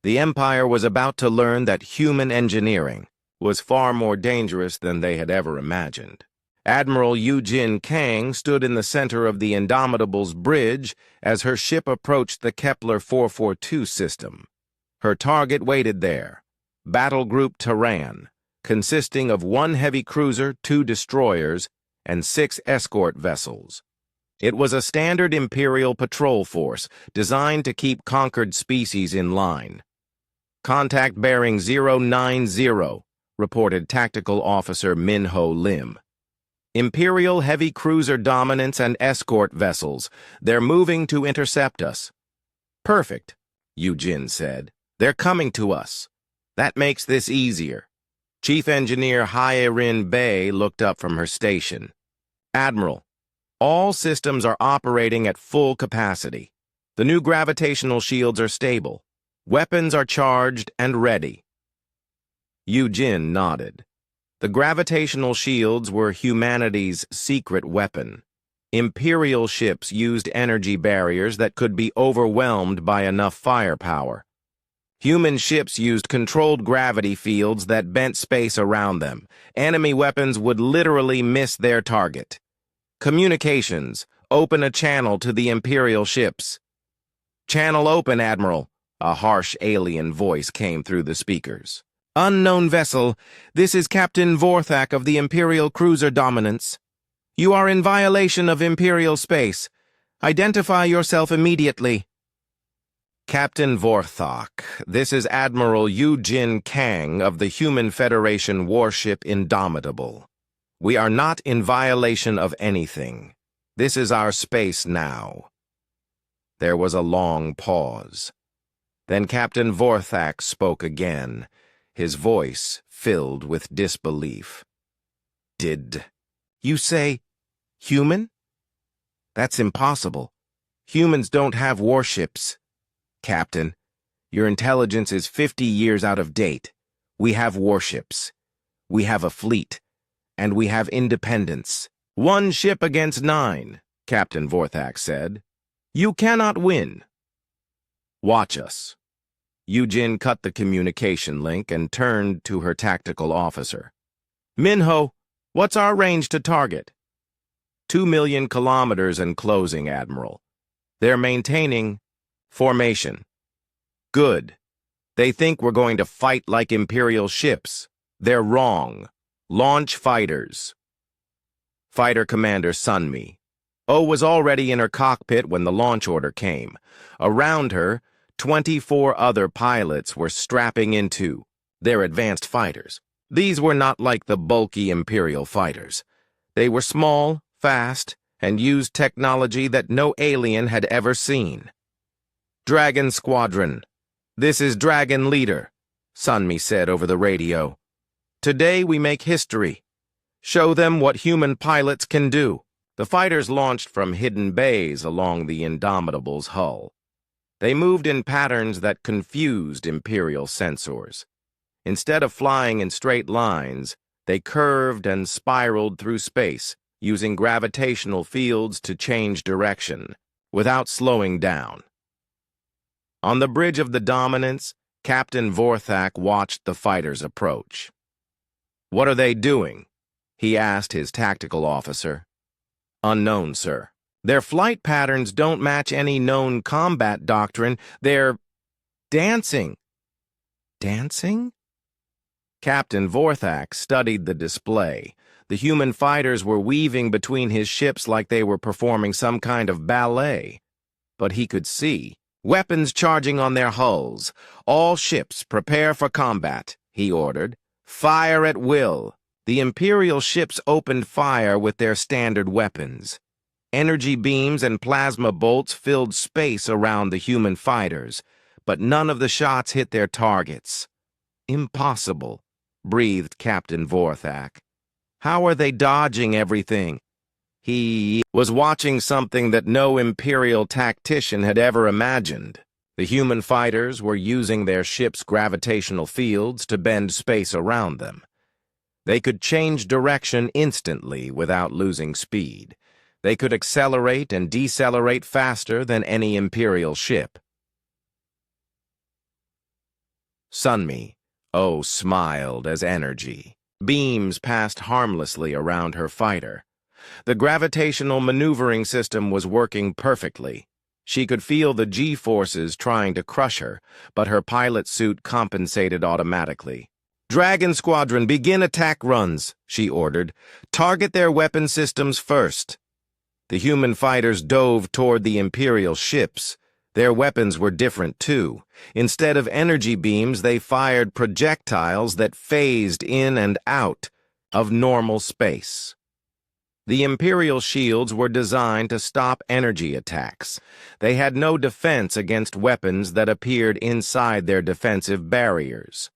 The Empire was about to learn that human engineering was far more dangerous than they had ever imagined. Admiral Yujin Kang stood in the center of the Indomitable's bridge as her ship approached the Kepler 442 system. Her target waited there, Battle Group Terran, consisting of 1 heavy cruiser, 2 destroyers, and 6 escort vessels. It was a standard Imperial patrol force designed to keep conquered species in line. Contact bearing 090, reported Tactical Officer Minho Lim. Imperial heavy cruiser dominance and escort vessels. They're moving to intercept us. Perfect, Yujin said. They're coming to us. That makes this easier. Chief Engineer Hyerin Bay looked up from her station. Admiral, all systems are operating at full capacity. The new gravitational shields are stable. Weapons are charged and ready. Yujin nodded. The gravitational shields were humanity's secret weapon. Imperial ships used energy barriers that could be overwhelmed by enough firepower. Human ships used controlled gravity fields that bent space around them. Enemy weapons would literally miss their target. Communications. Open a channel to the Imperial ships. Channel open, Admiral. A harsh alien voice came through the speakers. Unknown vessel, this is Captain Vorthak of the Imperial Cruiser Dominance. You are in violation of Imperial space. Identify yourself immediately. Captain Vorthak, this is Admiral Eugene Kang of the Human Federation warship Indomitable. We are not in violation of anything. This is our space now. There was a long pause. Then Captain Vorthak spoke again, his voice filled with disbelief. Did you say human? That's impossible. Humans don't have warships. Captain, your intelligence is 50 years out of date. We have warships. We have a fleet. And we have independence. 1 ship against 9, Captain Vorthak said. You cannot win. Watch us. Eugene cut the communication link and turned to her tactical officer. Minho, what's our range to target? 2 million kilometers and closing, Admiral. They're maintaining formation. Good. They think we're going to fight like Imperial ships. They're wrong. Launch fighters. Fighter Commander Sunmi. O was already in her cockpit when the launch order came. Around her, 24 other pilots were strapping into their advanced fighters. These were not like the bulky Imperial fighters. They were small, fast, and used technology that no alien had ever seen. Dragon Squadron. This is Dragon Leader, Sunmi said over the radio. Today we make history. Show them what human pilots can do. The fighters launched from hidden bays along the Indomitable's hull. They moved in patterns that confused Imperial sensors. Instead of flying in straight lines, they curved and spiraled through space, using gravitational fields to change direction, without slowing down. On the bridge of the Dominance, Captain Vorthak watched the fighters approach. What are they doing? He asked his tactical officer. Unknown, sir. Their flight patterns don't match any known combat doctrine. They're dancing. Dancing? Captain Vorthak studied the display. The human fighters were weaving between his ships like they were performing some kind of ballet. But he could see. Weapons charging on their hulls. All ships prepare for combat, he ordered. Fire at will. The Imperial ships opened fire with their standard weapons. Energy beams and plasma bolts filled space around the human fighters, but none of the shots hit their targets. Impossible, breathed Captain Vorthak. How are they dodging everything? He was watching something that no Imperial tactician had ever imagined. The human fighters were using their ships' gravitational fields to bend space around them. They could change direction instantly without losing speed. They could accelerate and decelerate faster than any Imperial ship. Sunmi, oh, smiled as energy. Beams passed harmlessly around her fighter. The gravitational maneuvering system was working perfectly. She could feel the G-forces trying to crush her, but her pilot suit compensated automatically. Dragon Squadron, begin attack runs, she ordered. Target their weapon systems first. The human fighters dove toward the Imperial ships. Their weapons were different, too. Instead of energy beams, they fired projectiles that phased in and out of normal space. The Imperial shields were designed to stop energy attacks. They had no defense against weapons that appeared inside their defensive barriers.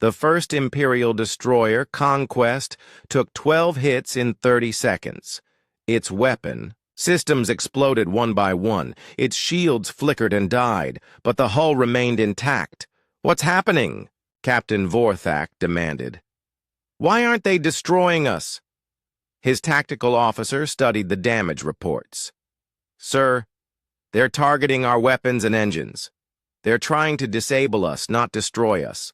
The first Imperial destroyer, Conquest, took 12 hits in 30 seconds. Its weapon systems exploded one by one. Its shields flickered and died, but the hull remained intact. What's happening? Captain Vorthak demanded. Why aren't they destroying us? His tactical officer studied the damage reports. "Sir, they're targeting our weapons and engines. They're trying to disable us, not destroy us."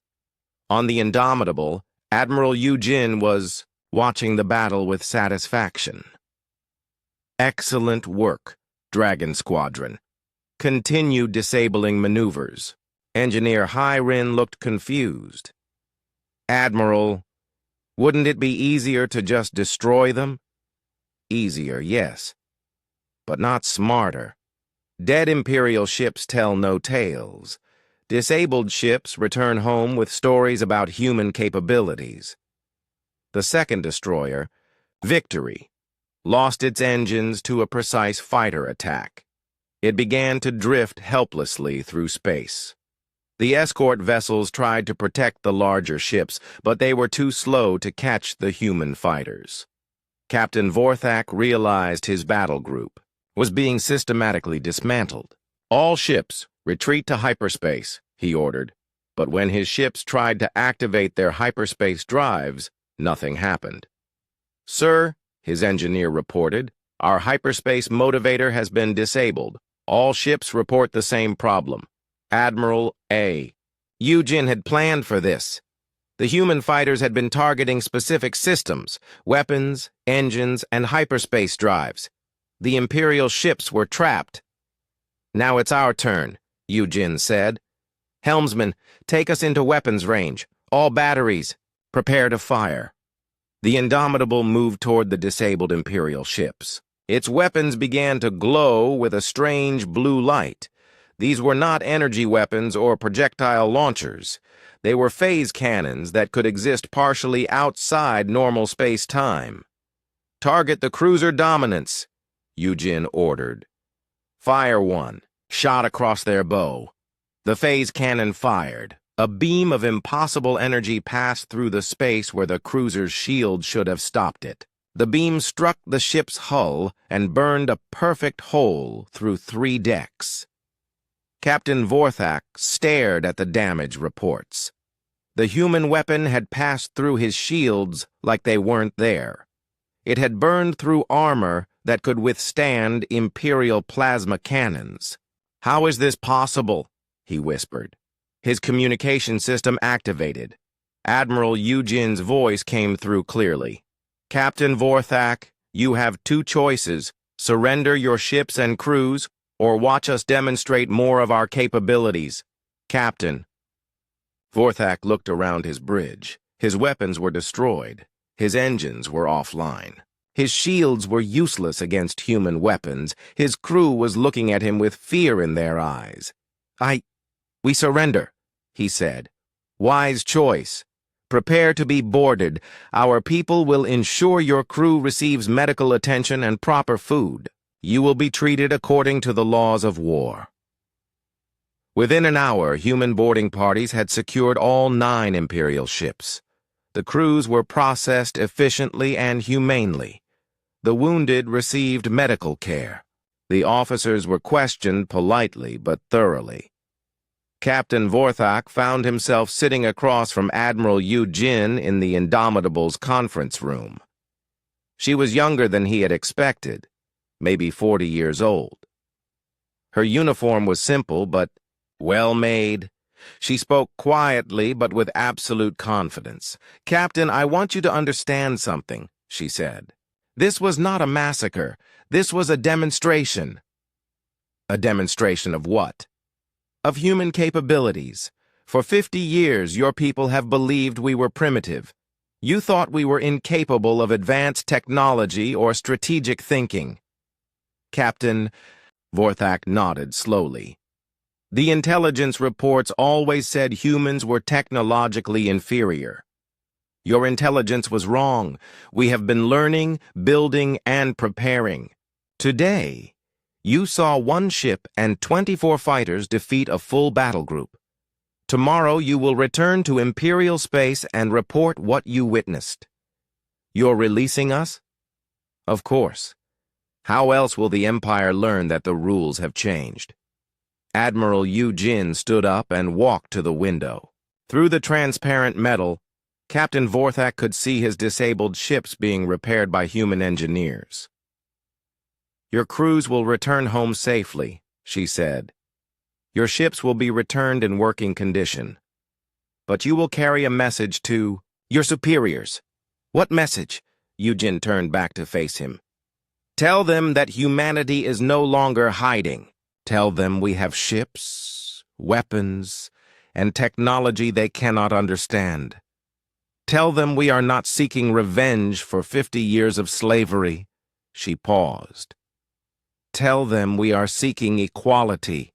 On the Indomitable, Admiral Yujin was watching the battle with satisfaction. "Excellent work, Dragon Squadron. Continue disabling maneuvers." Engineer Hyrin looked confused. "Admiral, wouldn't it be easier to just destroy them?" "Easier, yes, but not smarter. Dead Imperial ships tell no tales. Disabled ships return home with stories about human capabilities." The second destroyer, Victory, lost its engines to a precise fighter attack. It began to drift helplessly through space. The escort vessels tried to protect the larger ships, but they were too slow to catch the human fighters. Captain Vorthak realized his battle group was being systematically dismantled. "All ships, retreat to hyperspace," he ordered. But when his ships tried to activate their hyperspace drives, nothing happened. "Sir," his engineer reported, "our hyperspace motivator has been disabled. All ships report the same problem." Admiral A. Yujin had planned for this. The human fighters had been targeting specific systems, weapons, engines, and hyperspace drives. The Imperial ships were trapped. "Now it's our turn," Yujin said. "Helmsman, take us into weapons range. All batteries, prepare to fire." The Indomitable moved toward the disabled Imperial ships. Its weapons began to glow with a strange blue light. These were not energy weapons or projectile launchers. They were phase cannons that could exist partially outside normal space-time. "Target the cruiser dominants," Yujin ordered. "Fire one," shot across their bow. The phase cannon fired. A beam of impossible energy passed through the space where the cruiser's shield should have stopped it. The beam struck the ship's hull and burned a perfect hole through 3 decks. Captain Vorthak stared at the damage reports. The human weapon had passed through his shields like they weren't there. It had burned through armor that could withstand Imperial plasma cannons. "How is this possible?" he whispered. His communication system activated. Admiral Yujin's voice came through clearly. "Captain Vorthak, you have 2 choices: surrender your ships and crews, or watch us demonstrate more of our capabilities." "Captain." Vorthak looked around his bridge. His weapons were destroyed. His engines were offline. His shields were useless against human weapons. His crew was looking at him with fear in their eyes. We surrender," he said. "Wise choice. Prepare to be boarded. Our people will ensure your crew receives medical attention and proper food. You will be treated according to the laws of war." Within an hour, human boarding parties had secured all 9 Imperial ships. The crews were processed efficiently and humanely. The wounded received medical care. The officers were questioned politely but thoroughly. Captain Vorthak found himself sitting across from Admiral Yujin in the Indomitable's conference room. She was younger than he had expected, maybe 40 years old. Her uniform was simple but well-made. She spoke quietly but with absolute confidence. "Captain, I want you to understand something," she said. "This was not a massacre. This was a demonstration." "A demonstration of what?" "Of human capabilities. For 50 years, your people have believed we were primitive. You thought we were incapable of advanced technology or strategic thinking." "Captain," Vorthak nodded slowly. "The intelligence reports always said humans were technologically inferior. Your intelligence was wrong. We have been learning, building, and preparing. Today, you saw 1 ship and 24 fighters defeat a full battle group. Tomorrow you will return to Imperial space and report what you witnessed. You're releasing us? Of course. How else will the Empire learn that the rules have changed?" Admiral Yujin stood up and walked to the window. Through the transparent metal, Captain Vorthak could see his disabled ships being repaired by human engineers. "Your crews will return home safely," she said. "Your ships will be returned in working condition. But you will carry a message to your superiors." "What message?" Yujin turned back to face him. "Tell them that humanity is no longer hiding. Tell them we have ships, weapons, and technology they cannot understand. Tell them we are not seeking revenge for 50 years of slavery." She paused. "Tell them we are seeking equality.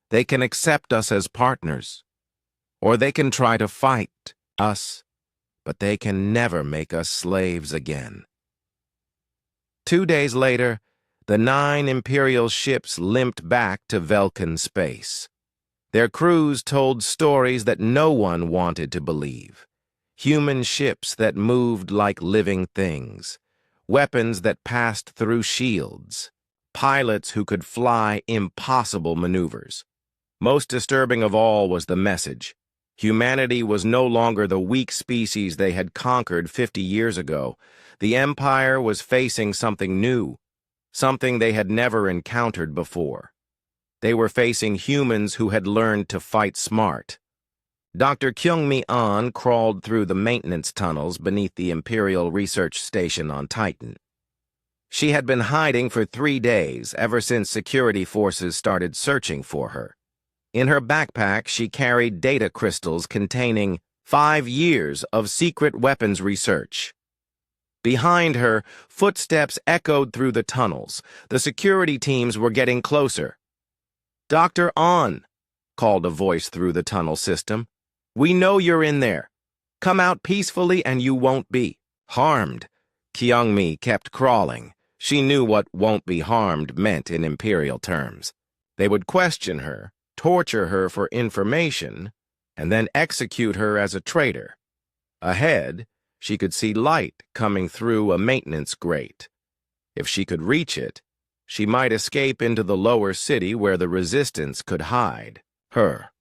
They can accept us as partners, or they can try to fight us, but they can never make us slaves again." 2 days later, the 9 Imperial ships limped back to Velkan space. Their crews told stories that no one wanted to believe. Human ships that moved like living things, weapons that passed through shields, pilots who could fly impossible maneuvers. Most disturbing of all was the message. Humanity was no longer the weak species they had conquered 50 years ago. The Empire was facing something new, something they had never encountered before. They were facing humans who had learned to fight smart. Dr. Kyung-mi-an crawled through the maintenance tunnels beneath the Imperial Research Station on Titan. She had been hiding for 3 days, ever since security forces started searching for her. In her backpack, she carried data crystals containing 5 years of secret weapons research. Behind her, footsteps echoed through the tunnels. The security teams were getting closer. "Dr. An," called a voice through the tunnel system. "We know you're in there. Come out peacefully and you won't be harmed." Kyung-mi kept crawling. She knew what "won't be harmed" meant in Imperial terms. They would question her, torture her for information, and then execute her as a traitor. Ahead, she could see light coming through a maintenance grate. If she could reach it, she might escape into the lower city where the resistance could hide her.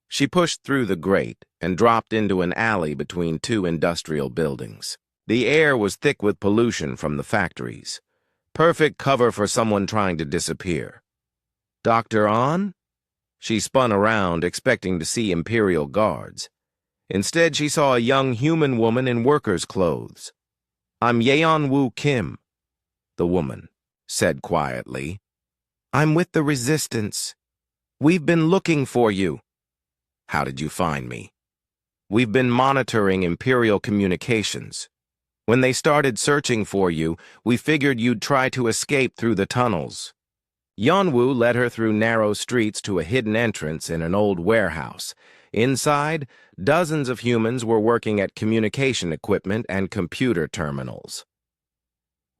She pushed through the grate and dropped into an alley between 2 industrial buildings. The air was thick with pollution from the factories. Perfect cover for someone trying to disappear. "Dr. An?" She spun around, expecting to see Imperial guards. Instead, she saw a young human woman in worker's clothes. "I'm Yeon-woo Kim," the woman said quietly. "I'm with the Resistance. We've been looking for you." "How did you find me?" "We've been monitoring Imperial communications. When they started searching for you, we figured you'd try to escape through the tunnels." Yeon-woo led her through narrow streets to a hidden entrance in an old warehouse. Inside, dozens of humans were working at communication equipment and computer terminals.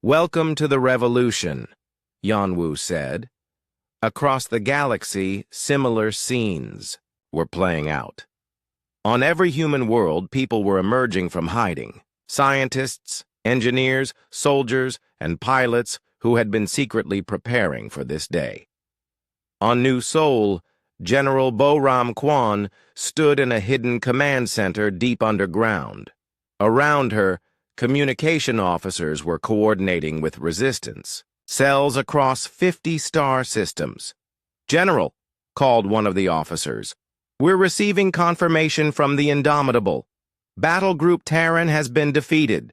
"Welcome to the revolution," Yeon-woo said. Across the galaxy, similar scenes were playing out. On every human world, people were emerging from hiding. Scientists, engineers, soldiers, and pilots who had been secretly preparing for this day. On New Seoul, General Bo-ram Kwon stood in a hidden command center deep underground. Around her, communication officers were coordinating with resistance. Cells across 50 star systems. "General," called one of the officers, "we're receiving confirmation from the Indomitable. Battle Group Terran has been defeated."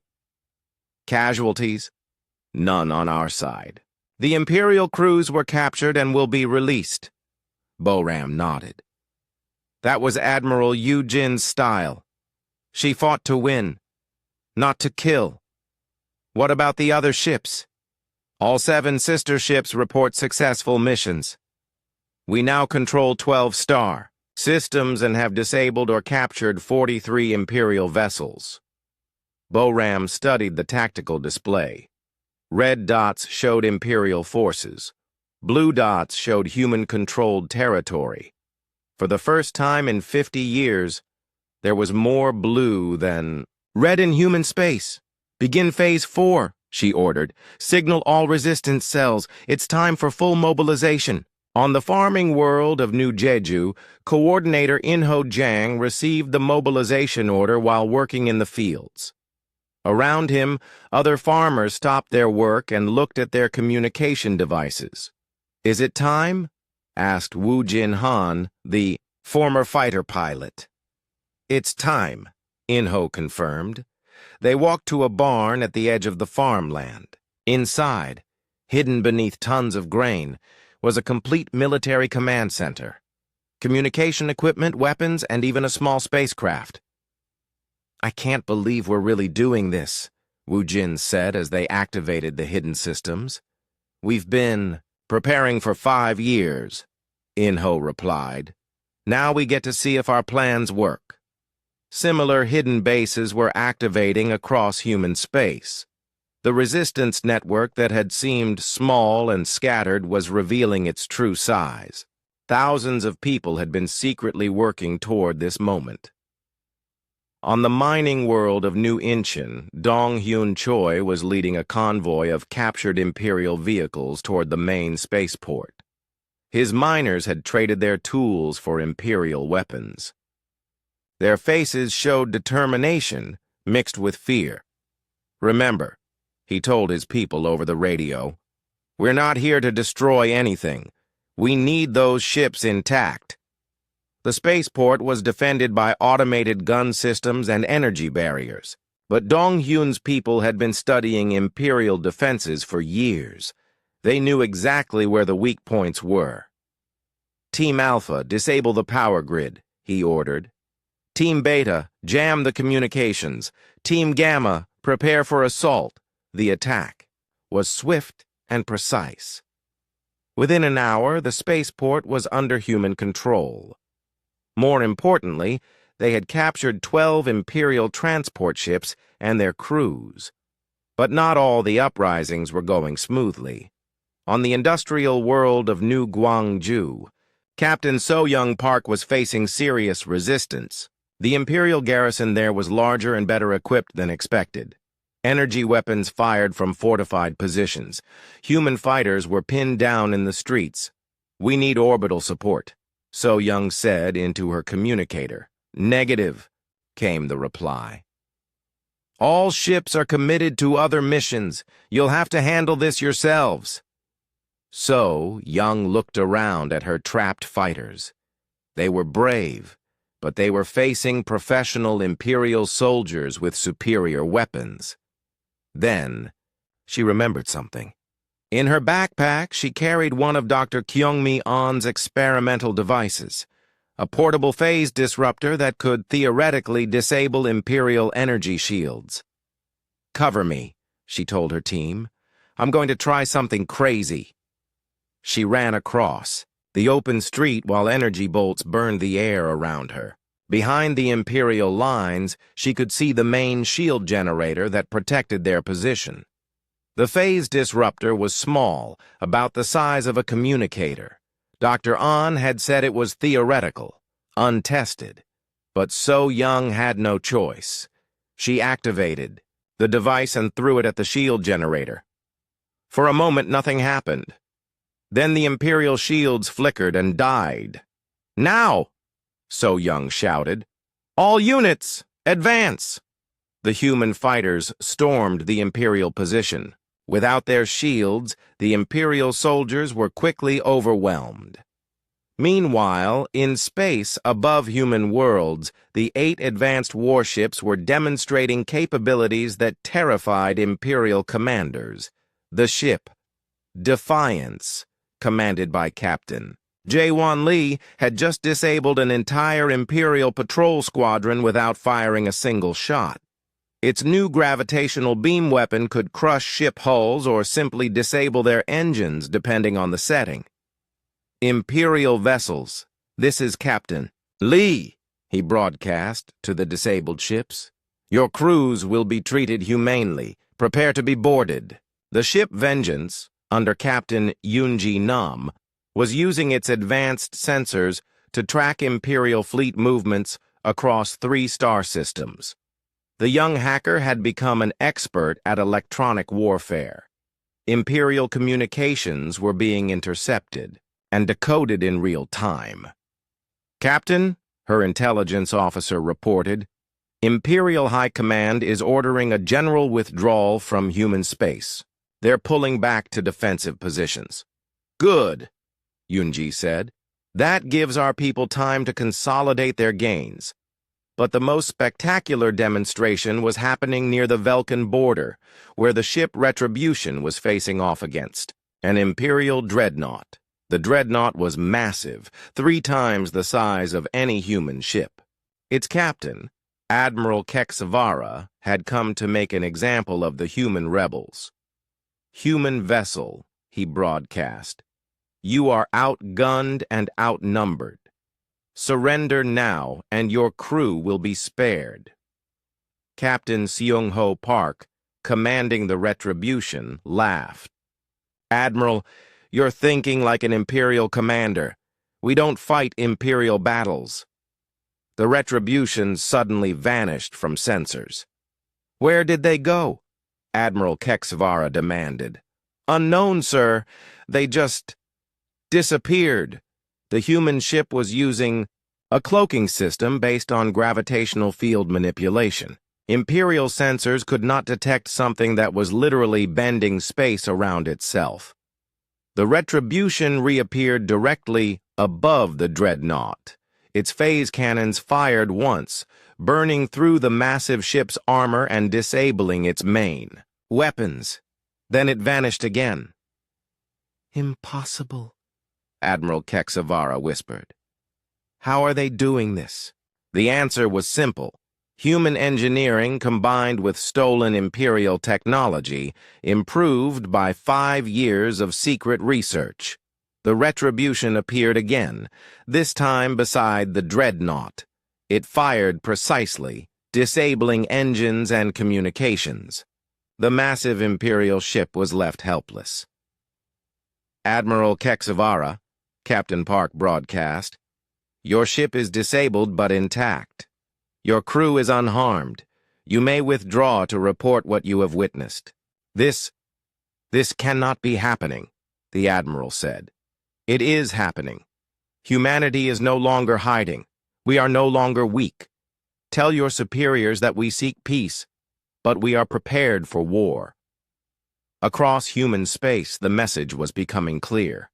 "Casualties?" "None on our side. The Imperial crews were captured and will be released." Bo-ram nodded. "That was Admiral Yujin's style. She fought to win, not to kill." "What about the other ships?" "All 7 sister ships report successful missions. We now control 12 star systems and have disabled or captured 43 Imperial vessels." Bo-ram studied the tactical display. Red dots showed Imperial forces. Blue dots showed human-controlled territory. For the first time in 50 years, there was more blue than red in human space. "Begin Phase 4, she ordered. "Signal all resistance cells. It's time for full mobilization." On the farming world of New Jeju, Coordinator Inho Jang received the mobilization order while working in the fields. Around him, other farmers stopped their work and looked at their communication devices. "Is it time?" asked Woo Jin Han, the former fighter pilot. "It's time," Inho confirmed. They walked to a barn at the edge of the farmland. Inside, hidden beneath tons of grain, was a complete military command center. Communication equipment, weapons, and even a small spacecraft. "I can't believe we're really doing this," Woo Jin said as they activated the hidden systems. "We've been preparing for 5 years," Inho replied. "Now we get to see if our plans work." Similar hidden bases were activating across human space. The resistance network that had seemed small and scattered was revealing its true size. Thousands of people had been secretly working toward this moment. On the mining world of New Incheon, Dong Hyun Choi was leading a convoy of captured Imperial vehicles toward the main spaceport. His miners had traded their tools for Imperial weapons. Their faces showed determination mixed with fear. "Remember," he told his people over the radio, "we're not here to destroy anything. We need those ships intact." The spaceport was defended by automated gun systems and energy barriers, but Dong Hyun's people had been studying Imperial defenses for years. They knew exactly where the weak points were. "Team Alpha, disable the power grid," he ordered. "Team Beta, jam the communications. Team Gamma, prepare for assault." The attack was swift and precise. Within an hour, the spaceport was under human control. More importantly, they had captured 12 Imperial transport ships and their crews. But not all the uprisings were going smoothly. On the industrial world of New Gwangju, Captain So-Young Park was facing serious resistance. The Imperial garrison there was larger and better equipped than expected. Energy weapons fired from fortified positions. Human fighters were pinned down in the streets. "We need orbital support," So-Young said into her communicator. "Negative," came the reply. "All ships are committed to other missions. You'll have to handle this yourselves." So-Young looked around at her trapped fighters. They were brave, but they were facing professional Imperial soldiers with superior weapons. Then, she remembered something. In her backpack, she carried one of Dr. Kyungmi-on's experimental devices, a portable phase disruptor that could theoretically disable Imperial energy shields. "Cover me," she told her team. "I'm going to try something crazy." She ran across the open street while energy bolts burned the air around her. Behind the Imperial lines, she could see the main shield generator that protected their position. The phase disruptor was small, about the size of a communicator. Dr. An had said it was theoretical, untested. But So-Young had no choice. She activated the device and threw it at the shield generator. For a moment, nothing happened. Then the Imperial shields flickered and died. "Now!" So-Young shouted. "All units, advance!" The human fighters stormed the Imperial position. Without their shields, the Imperial soldiers were quickly overwhelmed. Meanwhile, in space above human worlds, the 8 advanced warships were demonstrating capabilities that terrified Imperial commanders. The ship, Defiance, commanded by Captain Jae-won Lee, had just disabled an entire Imperial patrol squadron without firing a single shot. Its new gravitational beam weapon could crush ship hulls or simply disable their engines, depending on the setting. "Imperial vessels, this is Captain Lee," he broadcast to the disabled ships. "Your crews will be treated humanely. Prepare to be boarded." The ship Vengeance, under Captain Yoonji Nam, was using its advanced sensors to track Imperial fleet movements across 3 star systems. The young hacker had become an expert at electronic warfare. Imperial communications were being intercepted. and decoded in real time. "Captain," her intelligence officer reported, "Imperial High Command is ordering a general withdrawal from human space. They're pulling back to defensive positions." "Good," Yunji said. "That gives our people time to consolidate their gains." But the most spectacular demonstration was happening near the Velkan border, where the ship Retribution was facing off against an Imperial dreadnought. The dreadnought was massive, 3 times the size of any human ship. Its captain, Admiral Kexavara, had come to make an example of the human rebels. "Human vessel," he broadcast, "you are outgunned and outnumbered. Surrender now, and your crew will be spared." Captain Seung-ho Park, commanding the Retribution, laughed. "Admiral, you're thinking like an Imperial commander. We don't fight Imperial battles." The Retribution suddenly vanished from sensors. "Where did they go?" Admiral Kexavara demanded. "Unknown, sir. They just disappeared." The human ship was using a cloaking system based on gravitational field manipulation. Imperial sensors could not detect something that was literally bending space around itself. The Retribution reappeared directly above the dreadnought. Its phase cannons fired once, burning through the massive ship's armor and disabling its main weapons. Then it vanished again. "Impossible," Admiral Kexavara whispered. "How are they doing this?" The answer was simple. Human engineering combined with stolen Imperial technology, improved by 5 years of secret research. The Retribution appeared again, this time beside the dreadnought. It fired precisely, disabling engines and communications. The massive Imperial ship was left helpless. "Admiral Kexavara," Captain Park broadcast, "your ship is disabled but intact. Your crew is unharmed. You may withdraw to report what you have witnessed." This cannot be happening," the Admiral said. "It is happening. Humanity is no longer hiding. We are no longer weak. Tell your superiors that we seek peace, but we are prepared for war." Across human space, the message was becoming clear.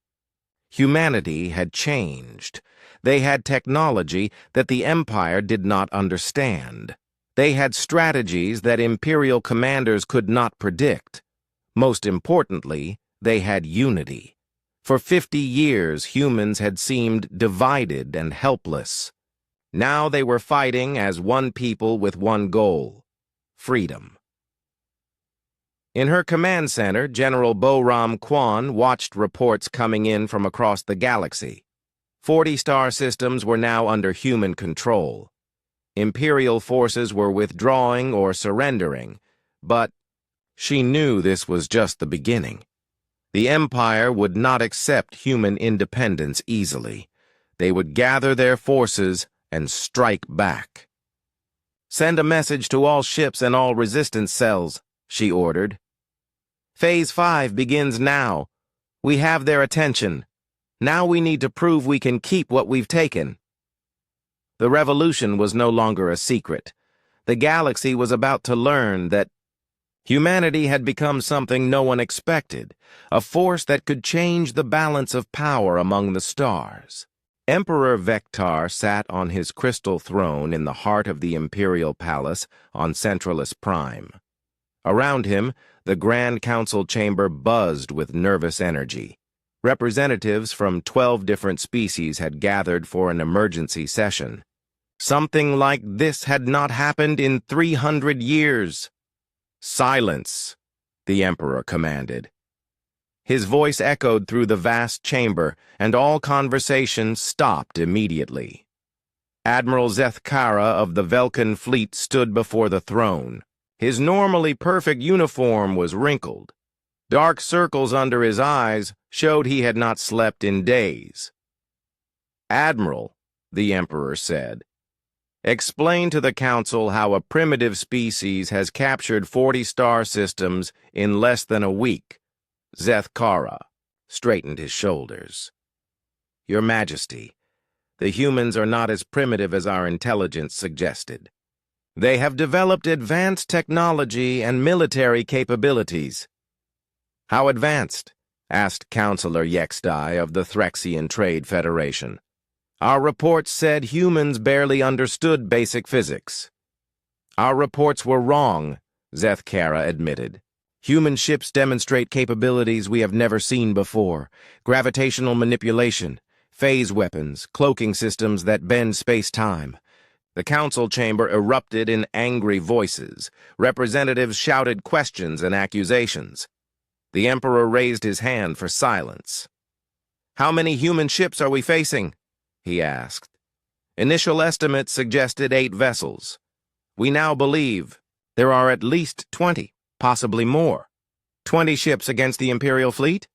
Humanity had changed. They had technology that the Empire did not understand. They had strategies that Imperial commanders could not predict. Most importantly, they had unity. For 50 years, humans had seemed divided and helpless. Now they were fighting as one people with one goal: freedom. In her command center, General Boram Kwan watched reports coming in from across the galaxy. 40 star systems were now under human control. Imperial forces were withdrawing or surrendering, but she knew this was just the beginning. The Empire would not accept human independence easily. They would gather their forces and strike back. "Send a message to all ships and all resistance cells," she ordered. "Phase 5 begins now. We have their attention. Now we need to prove we can keep what we've taken." The revolution was no longer a secret. The galaxy was about to learn that humanity had become something no one expected, a force that could change the balance of power among the stars. Emperor Vectar sat on his crystal throne in the heart of the Imperial Palace on Centralis Prime. Around him, the Grand Council chamber buzzed with nervous energy. Representatives from 12 different species had gathered for an emergency session. Something like this had not happened in 300 years. "Silence," the Emperor commanded. His voice echoed through the vast chamber, and all conversation stopped immediately. Admiral Zethkara of the Velkan fleet stood before the throne. His normally perfect uniform was wrinkled. Dark circles under his eyes showed he had not slept in days. "Admiral," the Emperor said, "explain to the Council how a primitive species has captured 40 star systems in less than a week." Zethkara straightened his shoulders. Your Majesty, the humans are not as primitive as our intelligence suggested. They have developed advanced technology and military capabilities. How advanced? Asked Counselor Yexdai of the Threxian Trade Federation. Our reports said humans barely understood basic physics. Our reports were wrong, Zethkara admitted. Human ships demonstrate capabilities we have never seen before. Gravitational manipulation, phase weapons, cloaking systems that bend space-time. The council chamber erupted in angry voices. Representatives shouted questions and accusations. The Emperor raised his hand for silence. How many human ships are we facing? He asked. Initial estimates suggested 8 vessels. We now believe there are at least 20, possibly more. 20 ships against the Imperial fleet?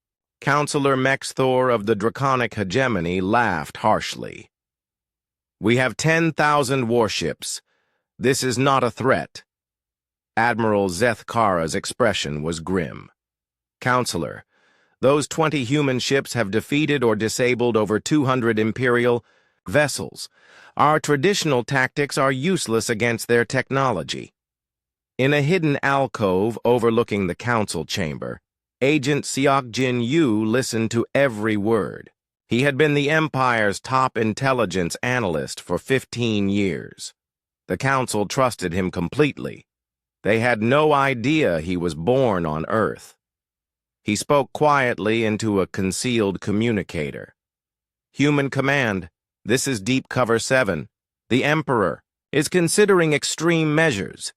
Counselor Mexthor of the Draconic Hegemony laughed harshly. We have 10,000 warships. This is not a threat. Admiral Zethkara's expression was grim. Counselor, those 20 human ships have defeated or disabled over 200 Imperial vessels. Our traditional tactics are useless against their technology. In a hidden alcove overlooking the council chamber, Agent Seokjin Yu listened to every word. He had been the Empire's top intelligence analyst for 15 years. The council trusted him completely. They had no idea he was born on Earth. He spoke quietly into a concealed communicator. Human Command, this is Deep Cover 7. The Emperor is considering extreme measures.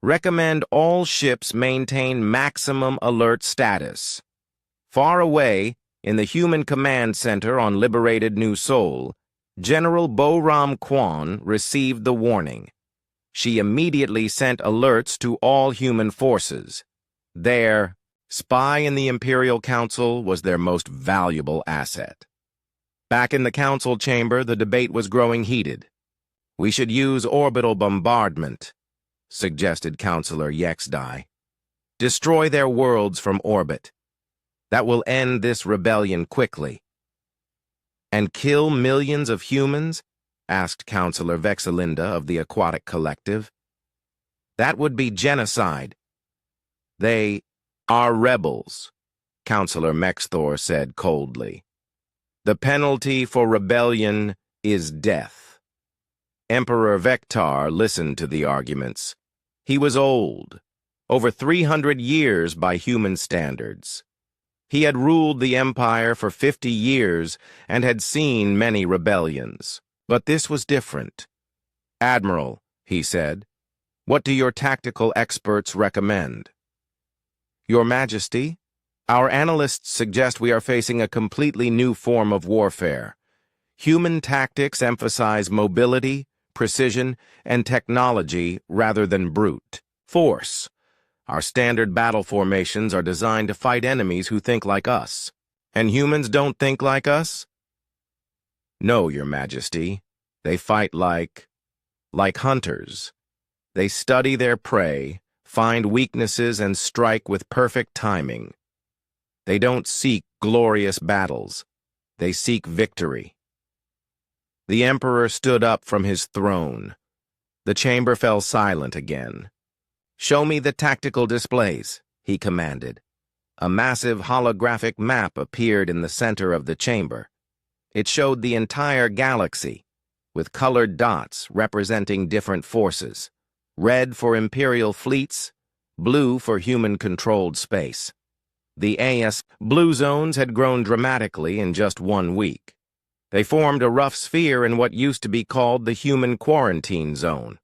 Recommend all ships maintain maximum alert status. Far away, in the Human Command Center on liberated New Seoul, General Boram Kwan received the warning. She immediately sent alerts to all human forces. Their spy in the Imperial Council was their most valuable asset. Back in the council chamber, the debate was growing heated. We should use orbital bombardment, suggested Counselor Yexdai. Destroy their worlds from orbit. That will end this rebellion quickly. And kill millions of humans? Asked Counselor Vexelinda of the Aquatic Collective. That would be genocide. They are rebels, Counselor Mexthor said coldly. The penalty for rebellion is death. Emperor Vectar listened to the arguments. He was old, over 300 years by human standards. He had ruled the Empire for 50 years and had seen many rebellions. But this was different. Admiral, he said, what do your tactical experts recommend? Your Majesty, our analysts suggest we are facing a completely new form of warfare. Human tactics emphasize mobility, precision, and technology rather than brute force. Our standard battle formations are designed to fight enemies who think like us. And humans don't think like us? No, Your Majesty. They fight like hunters. They study their prey, find weaknesses, and strike with perfect timing. They don't seek glorious battles. They seek victory. The Emperor stood up from his throne. The chamber fell silent again. Show me the tactical displays, he commanded. A massive holographic map appeared in the center of the chamber. It showed the entire galaxy, with colored dots representing different forces. Red for Imperial fleets, blue for human-controlled space. The AS blue zones had grown dramatically in just 1 week. They formed a rough sphere in what used to be called the Human Quarantine Zone.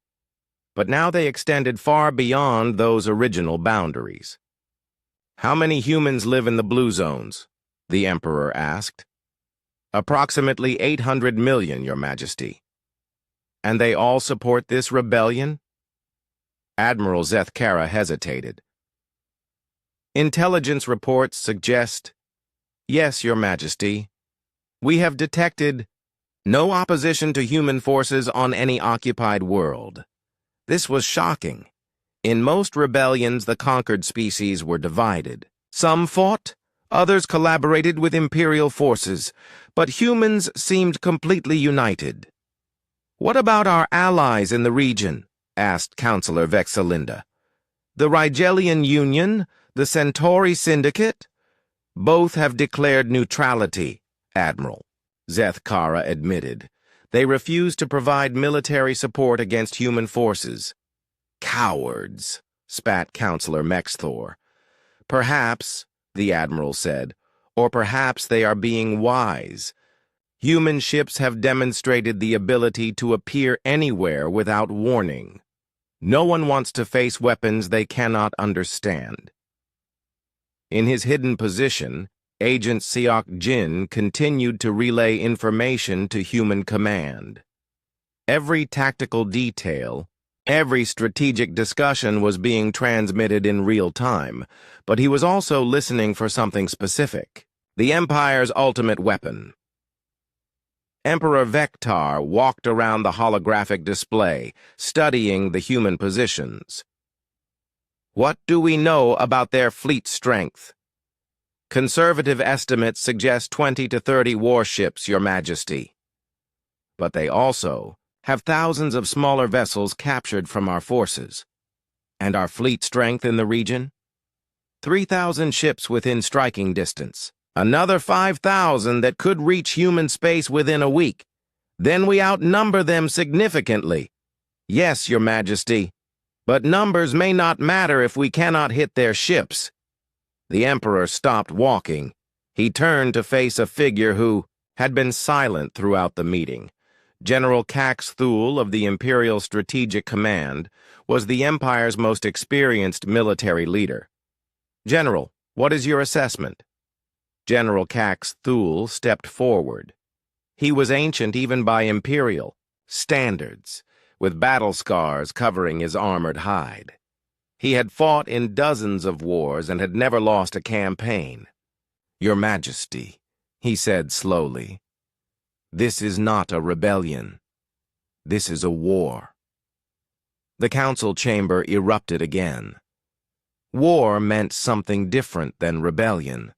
But now they extended far beyond those original boundaries. How many humans live in the blue zones? The Emperor asked. Approximately 800 million, Your Majesty. And they all support this rebellion? Admiral Zethkara hesitated. Intelligence reports suggest, yes, Your Majesty. We have detected no opposition to human forces on any occupied world. This was shocking. In most rebellions, the conquered species were divided. Some fought, Others collaborated with Imperial forces, but humans seemed completely united. "What about our allies in the region?" asked Counselor Vexalinda. "The Rigelian Union? The Centauri Syndicate?" "Both have declared neutrality, Admiral," Zethkara admitted. "They refuse to provide military support against human forces." "Cowards," spat Counselor Mexthor. "Perhaps," the Admiral said, "or perhaps they are being wise. Human ships have demonstrated the ability to appear anywhere without warning. No one wants to face weapons they cannot understand." In his hidden position, Agent Siok Jin continued to relay information to human command. Every tactical detail, every strategic discussion was being transmitted in real time, but he was also listening for something specific: the Empire's ultimate weapon. Emperor Vectar walked around the holographic display, studying the human positions. "What do we know about their fleet strength?" "Conservative estimates suggest 20 to 30 warships, Your Majesty. But they also have thousands of smaller vessels captured from our forces." "And our fleet strength in the region?" 3,000 ships within striking distance. Another 5,000 that could reach human space within a week. Then we outnumber them significantly." "Yes, Your Majesty. But numbers may not matter if we cannot hit their ships." The Emperor stopped walking. He turned to face a figure who had been silent throughout the meeting. General Cax Thule of the Imperial Strategic Command was the Empire's most experienced military leader. "General, what is your assessment?" General Cax Thule stepped forward. He was ancient even by Imperial standards, with battle scars covering his armored hide. He had fought in dozens of wars and had never lost a campaign. "Your Majesty," he said slowly, "this is not a rebellion. This is a war." The council chamber erupted again. War meant something different than rebellion.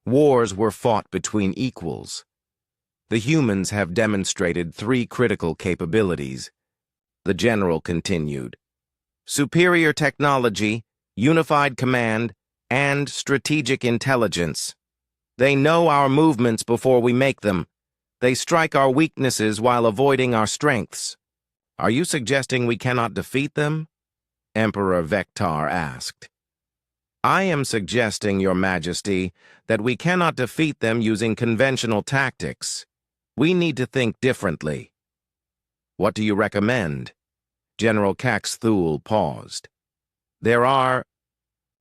Wars were fought between equals. The humans have demonstrated 3 critical capabilities. The general continued: superior technology, unified command, and strategic intelligence. They know our movements before we make them. They strike our weaknesses while avoiding our strengths. Are you suggesting we cannot defeat them? Emperor Vectar asked. I am suggesting, Your Majesty, that we cannot defeat them using conventional tactics. We need to think differently. What do you recommend? General Cax Thule paused. There are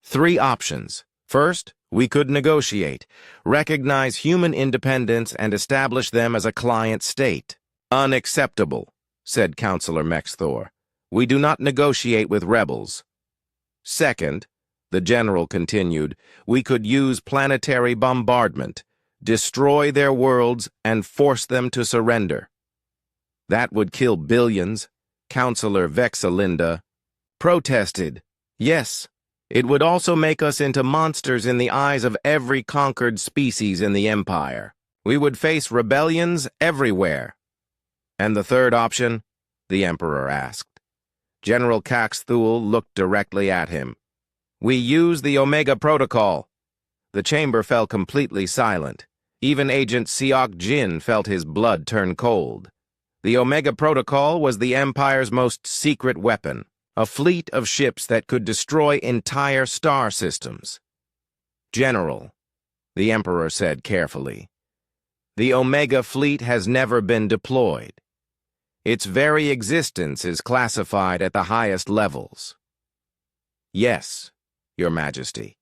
3 options. First, we could negotiate, recognize human independence, and establish them as a client state. Unacceptable, said Counselor Mexthor. We do not negotiate with rebels. Second, the general continued, we could use planetary bombardment, destroy their worlds, and force them to surrender. That would kill billions. Counselor Vexalinda protested. Yes, it would also make us into monsters in the eyes of every conquered species in the Empire. We would face rebellions everywhere. And the third option? The Emperor asked. General Cax Thule looked directly at him. We use the Omega Protocol. The chamber fell completely silent. Even Agent Siok Jin felt his blood turn cold. The Omega Protocol was the Empire's most secret weapon, a fleet of ships that could destroy entire star systems. General, the Emperor said carefully, the Omega fleet has never been deployed. Its very existence is classified at the highest levels. Yes, Your Majesty.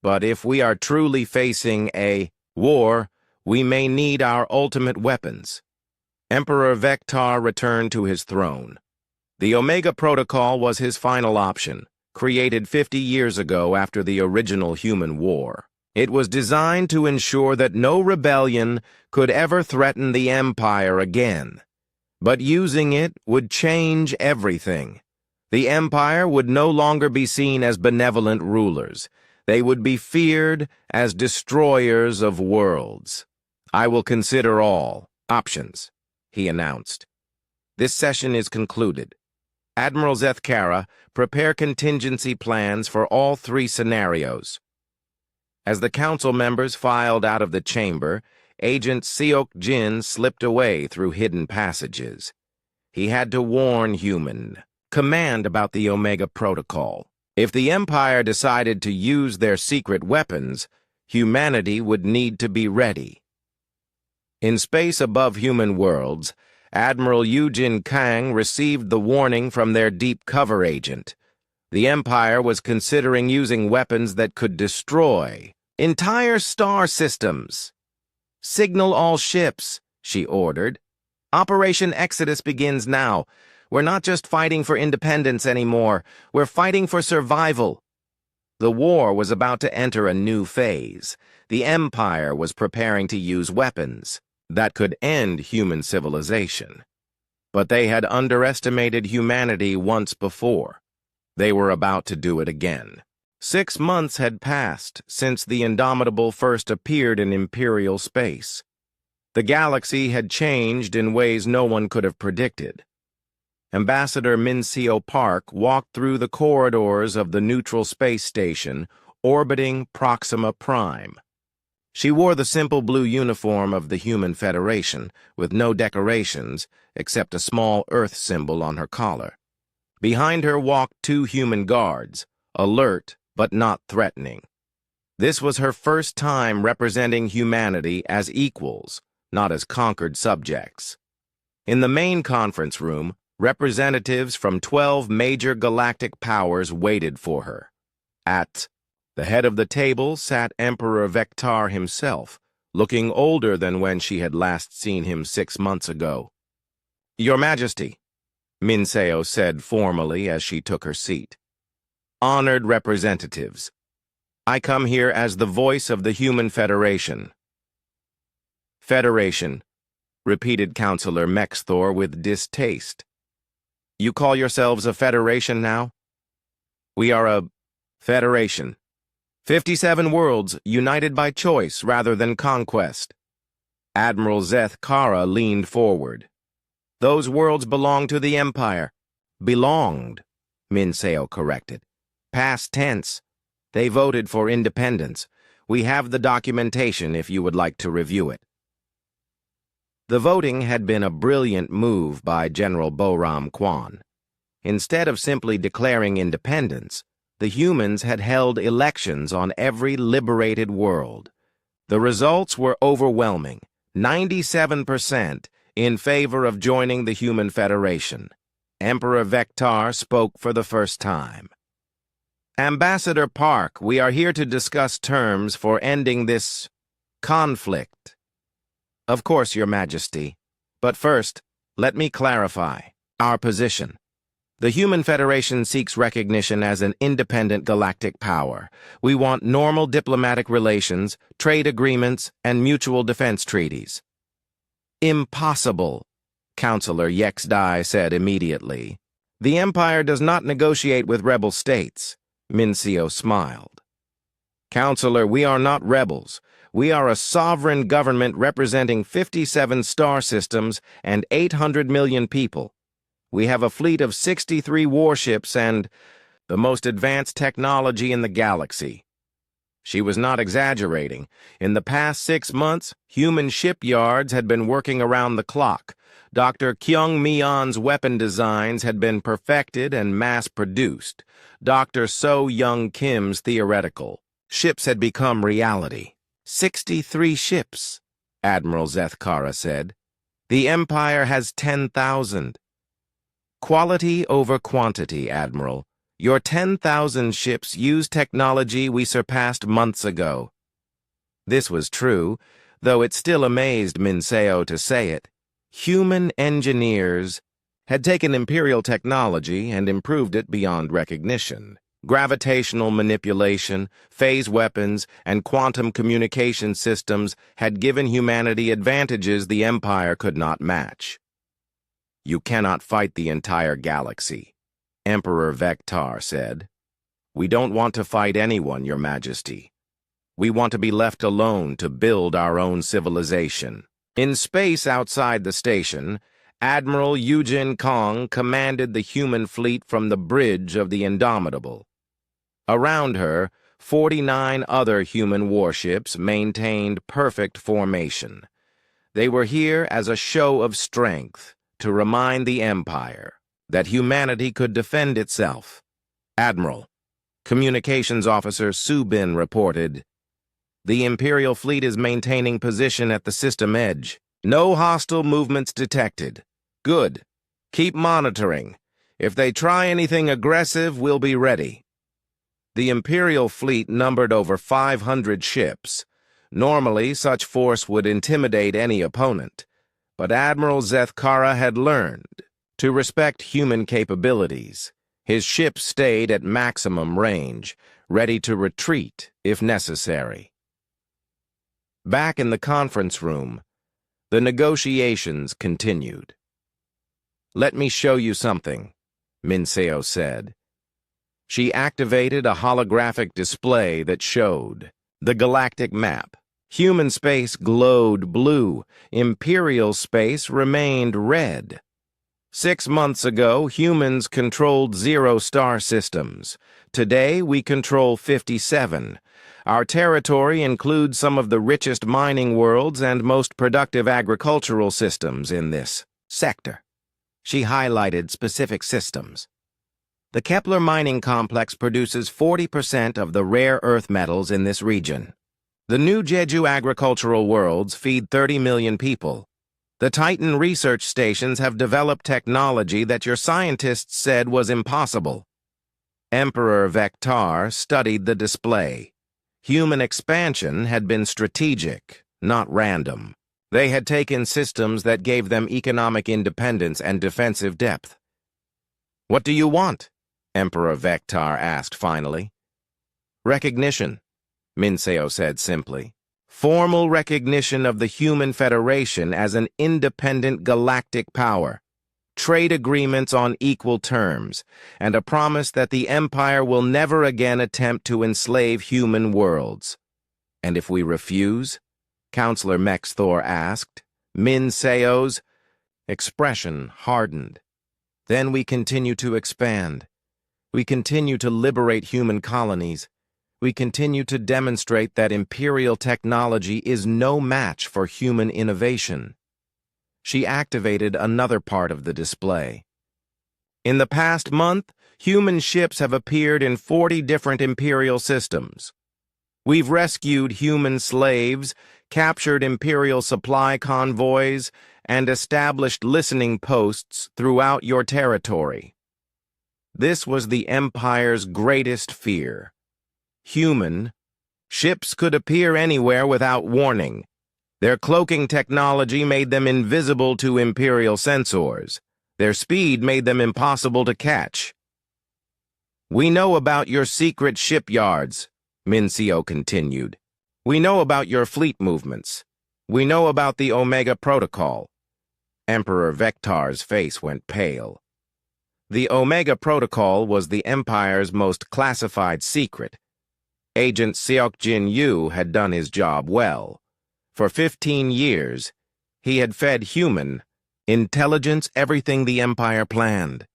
But if we are truly facing a war, we may need our ultimate weapons. Emperor Vectar returned to his throne. The Omega Protocol was his final option, created 50 years ago after the original human war. It was designed to ensure that no rebellion could ever threaten the Empire again. But using it would change everything. The Empire would no longer be seen as benevolent rulers. They would be feared as destroyers of worlds. I will consider all options, he announced. This session is concluded. Admiral Zethkara, prepare contingency plans for all 3 scenarios. As the council members filed out of the chamber, Agent Seok Jin slipped away through hidden passages. He had to warn Human Command about the Omega Protocol. If the Empire decided to use their secret weapons, humanity would need to be ready. In space above human worlds, Admiral Yujin Kang received the warning from their deep cover agent. The Empire was considering using weapons that could destroy entire star systems. Signal all ships, she ordered. Operation Exodus begins now. We're not just fighting for independence anymore. We're fighting for survival. The war was about to enter a new phase. The Empire was preparing to use weapons that could end human civilization. But they had underestimated humanity once before. They were about to do it again. 6 months had passed since the Indomitable first appeared in Imperial space. The galaxy had changed in ways no one could have predicted. Ambassador Minseo Park walked through the corridors of the neutral space station, orbiting Proxima Prime. She wore the simple blue uniform of the Human Federation, with no decorations except a small Earth symbol on her collar. Behind her walked 2 human guards, alert but not threatening. This was her first time representing humanity as equals, not as conquered subjects. In the main conference room, representatives from 12 major galactic powers waited for her. At the head of the table sat Emperor Vectar himself, looking older than when she had last seen him 6 months ago. "Your Majesty," Minseo said formally as she took her seat. "Honored representatives, I come here as the voice of the Human Federation." "Federation," repeated Counselor Mexthor with distaste. "You call yourselves a federation now?" "We are a federation. 57 worlds united by choice rather than conquest." Admiral Zethkara leaned forward. "Those worlds belong to the Empire." "Belonged," Minseo corrected. "Past tense. They voted for independence. We have the documentation if you would like to review it." The voting had been a brilliant move by General Boram Kwan. Instead of simply declaring independence, the humans had held elections on every liberated world. The results were overwhelming, 97% in favor of joining the Human Federation. Emperor Vectar spoke for the first time. "Ambassador Park, we are here to discuss terms for ending this conflict." "Of course, Your Majesty. But first, let me clarify our position. The Human Federation seeks recognition as an independent galactic power. We want normal diplomatic relations, trade agreements, and mutual defense treaties." "Impossible," Counselor Yexdai said immediately. "The Empire does not negotiate with rebel states." Minseo smiled. "Counselor, we are not rebels. We are a sovereign government representing 57 star systems and 800 million people. We have a fleet of 63 warships and the most advanced technology in the galaxy." She was not exaggerating. In the past 6 months, human shipyards had been working around the clock. Dr. Kyung Mion's weapon designs had been perfected and mass-produced. Dr. So Young Kim's theoretical ships had become reality. 63 ships, Admiral Zethkara said. "The Empire has 10,000. Quality over quantity, Admiral. Your 10,000 ships use technology we surpassed months ago." This was true, though it still amazed Minseo to say it. Human engineers had taken Imperial technology and improved it beyond recognition. Gravitational manipulation, phase weapons, and quantum communication systems had given humanity advantages the Empire could not match. "You cannot fight the entire galaxy," Emperor Vectar said. We don't want to fight anyone, Your Majesty. We want to be left alone to build our own civilization. In space outside the station, Admiral Yujin Kong commanded the human fleet from the bridge of the Indomitable. Around her, 49 other human warships maintained perfect formation. They were here as a show of strength to remind the Empire that humanity could defend itself. Admiral, Communications Officer Subin reported, "The Imperial fleet is maintaining position at the system edge. No hostile movements detected. Good. Keep monitoring. If they try anything aggressive, we'll be ready." The Imperial fleet numbered over 500 ships. Normally, such force would intimidate any opponent, but Admiral Zethkara had learned to respect human capabilities. His ships stayed at maximum range, ready to retreat if necessary. Back in the conference room, the negotiations continued. "Let me show you something," Minseo said. She activated a holographic display that showed the galactic map. Human space glowed blue. Imperial space remained red. 6 months ago, humans controlled 0 star systems. Today, we control 57. Our territory includes some of the richest mining worlds and most productive agricultural systems in this sector. She highlighted specific systems. The Kepler mining complex produces 40% of the rare earth metals in this region. The new Jeju agricultural worlds feed 30 million people. The Titan research stations have developed technology that your scientists said was impossible. Emperor Vectar studied the display. Human expansion had been strategic, not random. They had taken systems that gave them economic independence and defensive depth. "What do you want?" Emperor Vectar asked finally. "Recognition," Minseo said simply. "Formal recognition of the Human Federation as an independent galactic power, trade agreements on equal terms, and a promise that the Empire will never again attempt to enslave human worlds." "And if we refuse?" Counselor Mexthor asked. Minseo's expression hardened. "Then we continue to expand. We continue to liberate human colonies. We continue to demonstrate that Imperial technology is no match for human innovation." She activated another part of the display. "In the past month, human ships have appeared in 40 different Imperial systems. We've rescued human slaves, captured Imperial supply convoys, and established listening posts throughout your territory." This was the Empire's greatest fear. Human ships could appear anywhere without warning. Their cloaking technology made them invisible to Imperial sensors. Their speed made them impossible to catch. "We know about your secret shipyards," Minseo continued. "We know about your fleet movements. We know about the Omega Protocol." Emperor Vectar's face went pale. The Omega Protocol was the Empire's most classified secret. Agent Seokjin Yu had done his job well. For 15 years, he had fed human intelligence everything the Empire planned.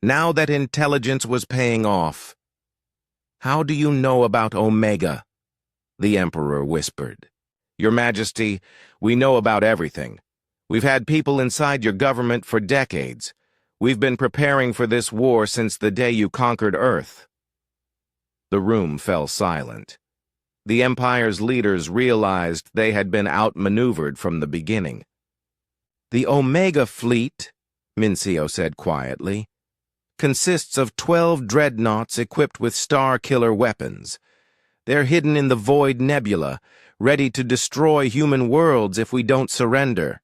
Now that intelligence was paying off. "How do you know about Omega?" the Emperor whispered. "Your Majesty, we know about everything. We've had people inside your government for decades. We've been preparing for this war since the day you conquered Earth." The room fell silent. The Empire's leaders realized they had been outmaneuvered from the beginning. "The Omega fleet," Minseo said quietly, "consists of 12 dreadnoughts equipped with star-killer weapons. They're hidden in the Void Nebula, ready to destroy human worlds if we don't surrender."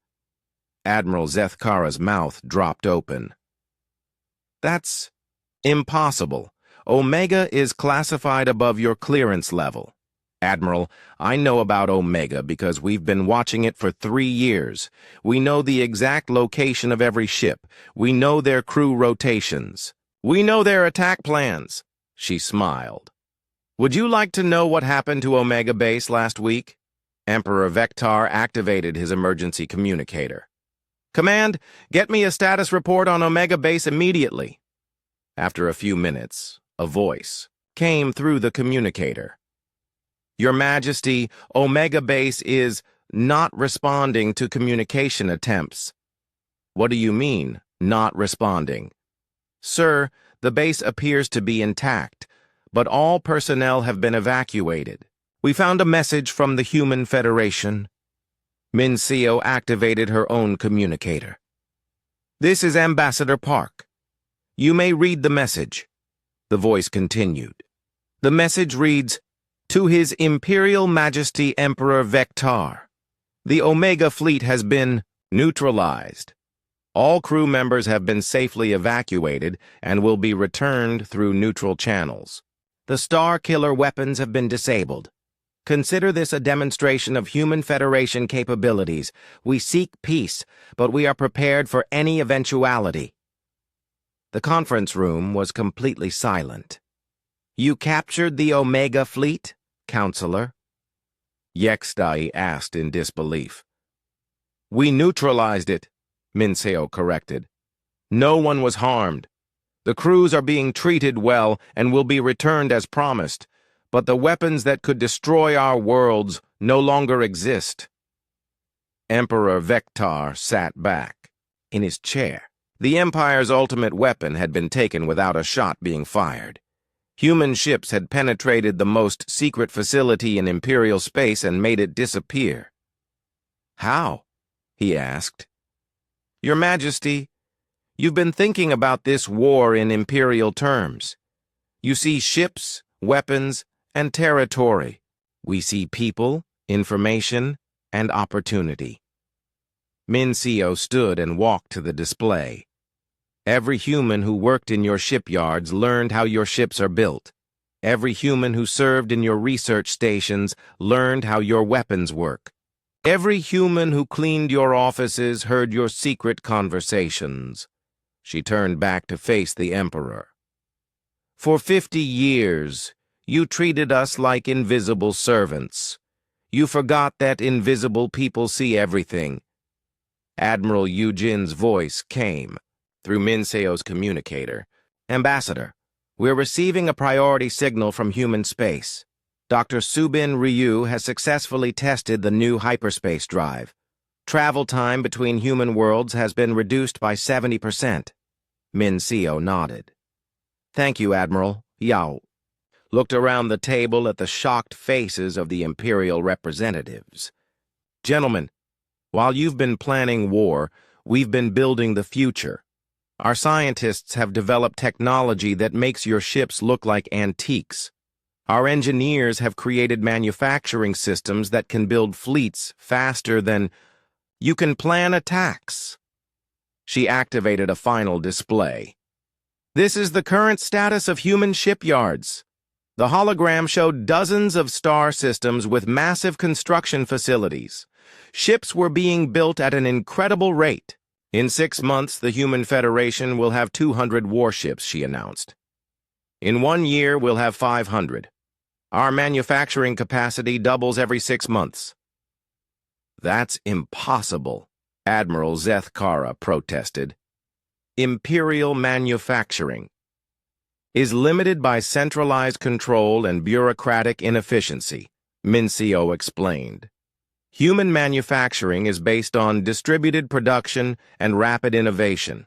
Admiral Zethkara's mouth dropped open. "That's impossible. Omega is classified above your clearance level." "Admiral, I know about Omega because we've been watching it for 3 years. We know the exact location of every ship. We know their crew rotations. We know their attack plans." She smiled. Would you like to know what happened to Omega Base last week? Emperor Vector activated his emergency communicator. Command, get me a status report on Omega Base immediately. After a few minutes, a voice came through the communicator. Your Majesty, Omega Base is not responding to communication attempts. What do you mean, not responding? Sir, the base appears to be intact, but all personnel have been evacuated. We found a message from the Human Federation. Mincio activated her own communicator. This is Ambassador Park. You may read the message. The voice continued. The message reads, To His Imperial Majesty Emperor Vector. The Omega Fleet has been neutralized. All crew members have been safely evacuated and will be returned through neutral channels. The Star Killer weapons have been disabled. Consider this a demonstration of Human Federation capabilities. We seek peace, but we are prepared for any eventuality. The conference room was completely silent. You captured the Omega Fleet, Counselor? Yextai asked in disbelief. We neutralized it, Mincio corrected. No one was harmed. The crews are being treated well and will be returned as promised, but the weapons that could destroy our worlds no longer exist. Emperor Vector sat back in his chair. The Empire's ultimate weapon had been taken without a shot being fired. Human ships had penetrated the most secret facility in Imperial space and made it disappear. How? He asked. Your Majesty, you've been thinking about this war in Imperial terms. You see ships, weapons, and territory. We see people, information, and opportunity. Mincio stood and walked to the display. Every human who worked in your shipyards learned how your ships are built. Every human who served in your research stations learned how your weapons work. Every human who cleaned your offices heard your secret conversations. She turned back to face the Emperor. For 50 years, you treated us like invisible servants. You forgot that invisible people see everything. Admiral Eugène's voice came through Mincio's communicator. Ambassador, we're receiving a priority signal from human space. Dr. Subin Ryu has successfully tested the new hyperspace drive. Travel time between human worlds has been reduced by 70%. Mincio nodded. Thank you, Admiral. Yao looked around the table at the shocked faces of the Imperial representatives. Gentlemen, while you've been planning war, we've been building the future. Our scientists have developed technology that makes your ships look like antiques. Our engineers have created manufacturing systems that can build fleets faster than you can plan attacks. She activated a final display. This is the current status of human shipyards. The hologram showed dozens of star systems with massive construction facilities. Ships were being built at an incredible rate. In 6 months, the Human Federation will have 200 warships, she announced. In 1 year, we'll have 500. Our manufacturing capacity doubles every 6 months. That's impossible, Admiral Zethkara protested. Imperial manufacturing is limited by centralized control and bureaucratic inefficiency, Mincio explained. Human manufacturing is based on distributed production and rapid innovation.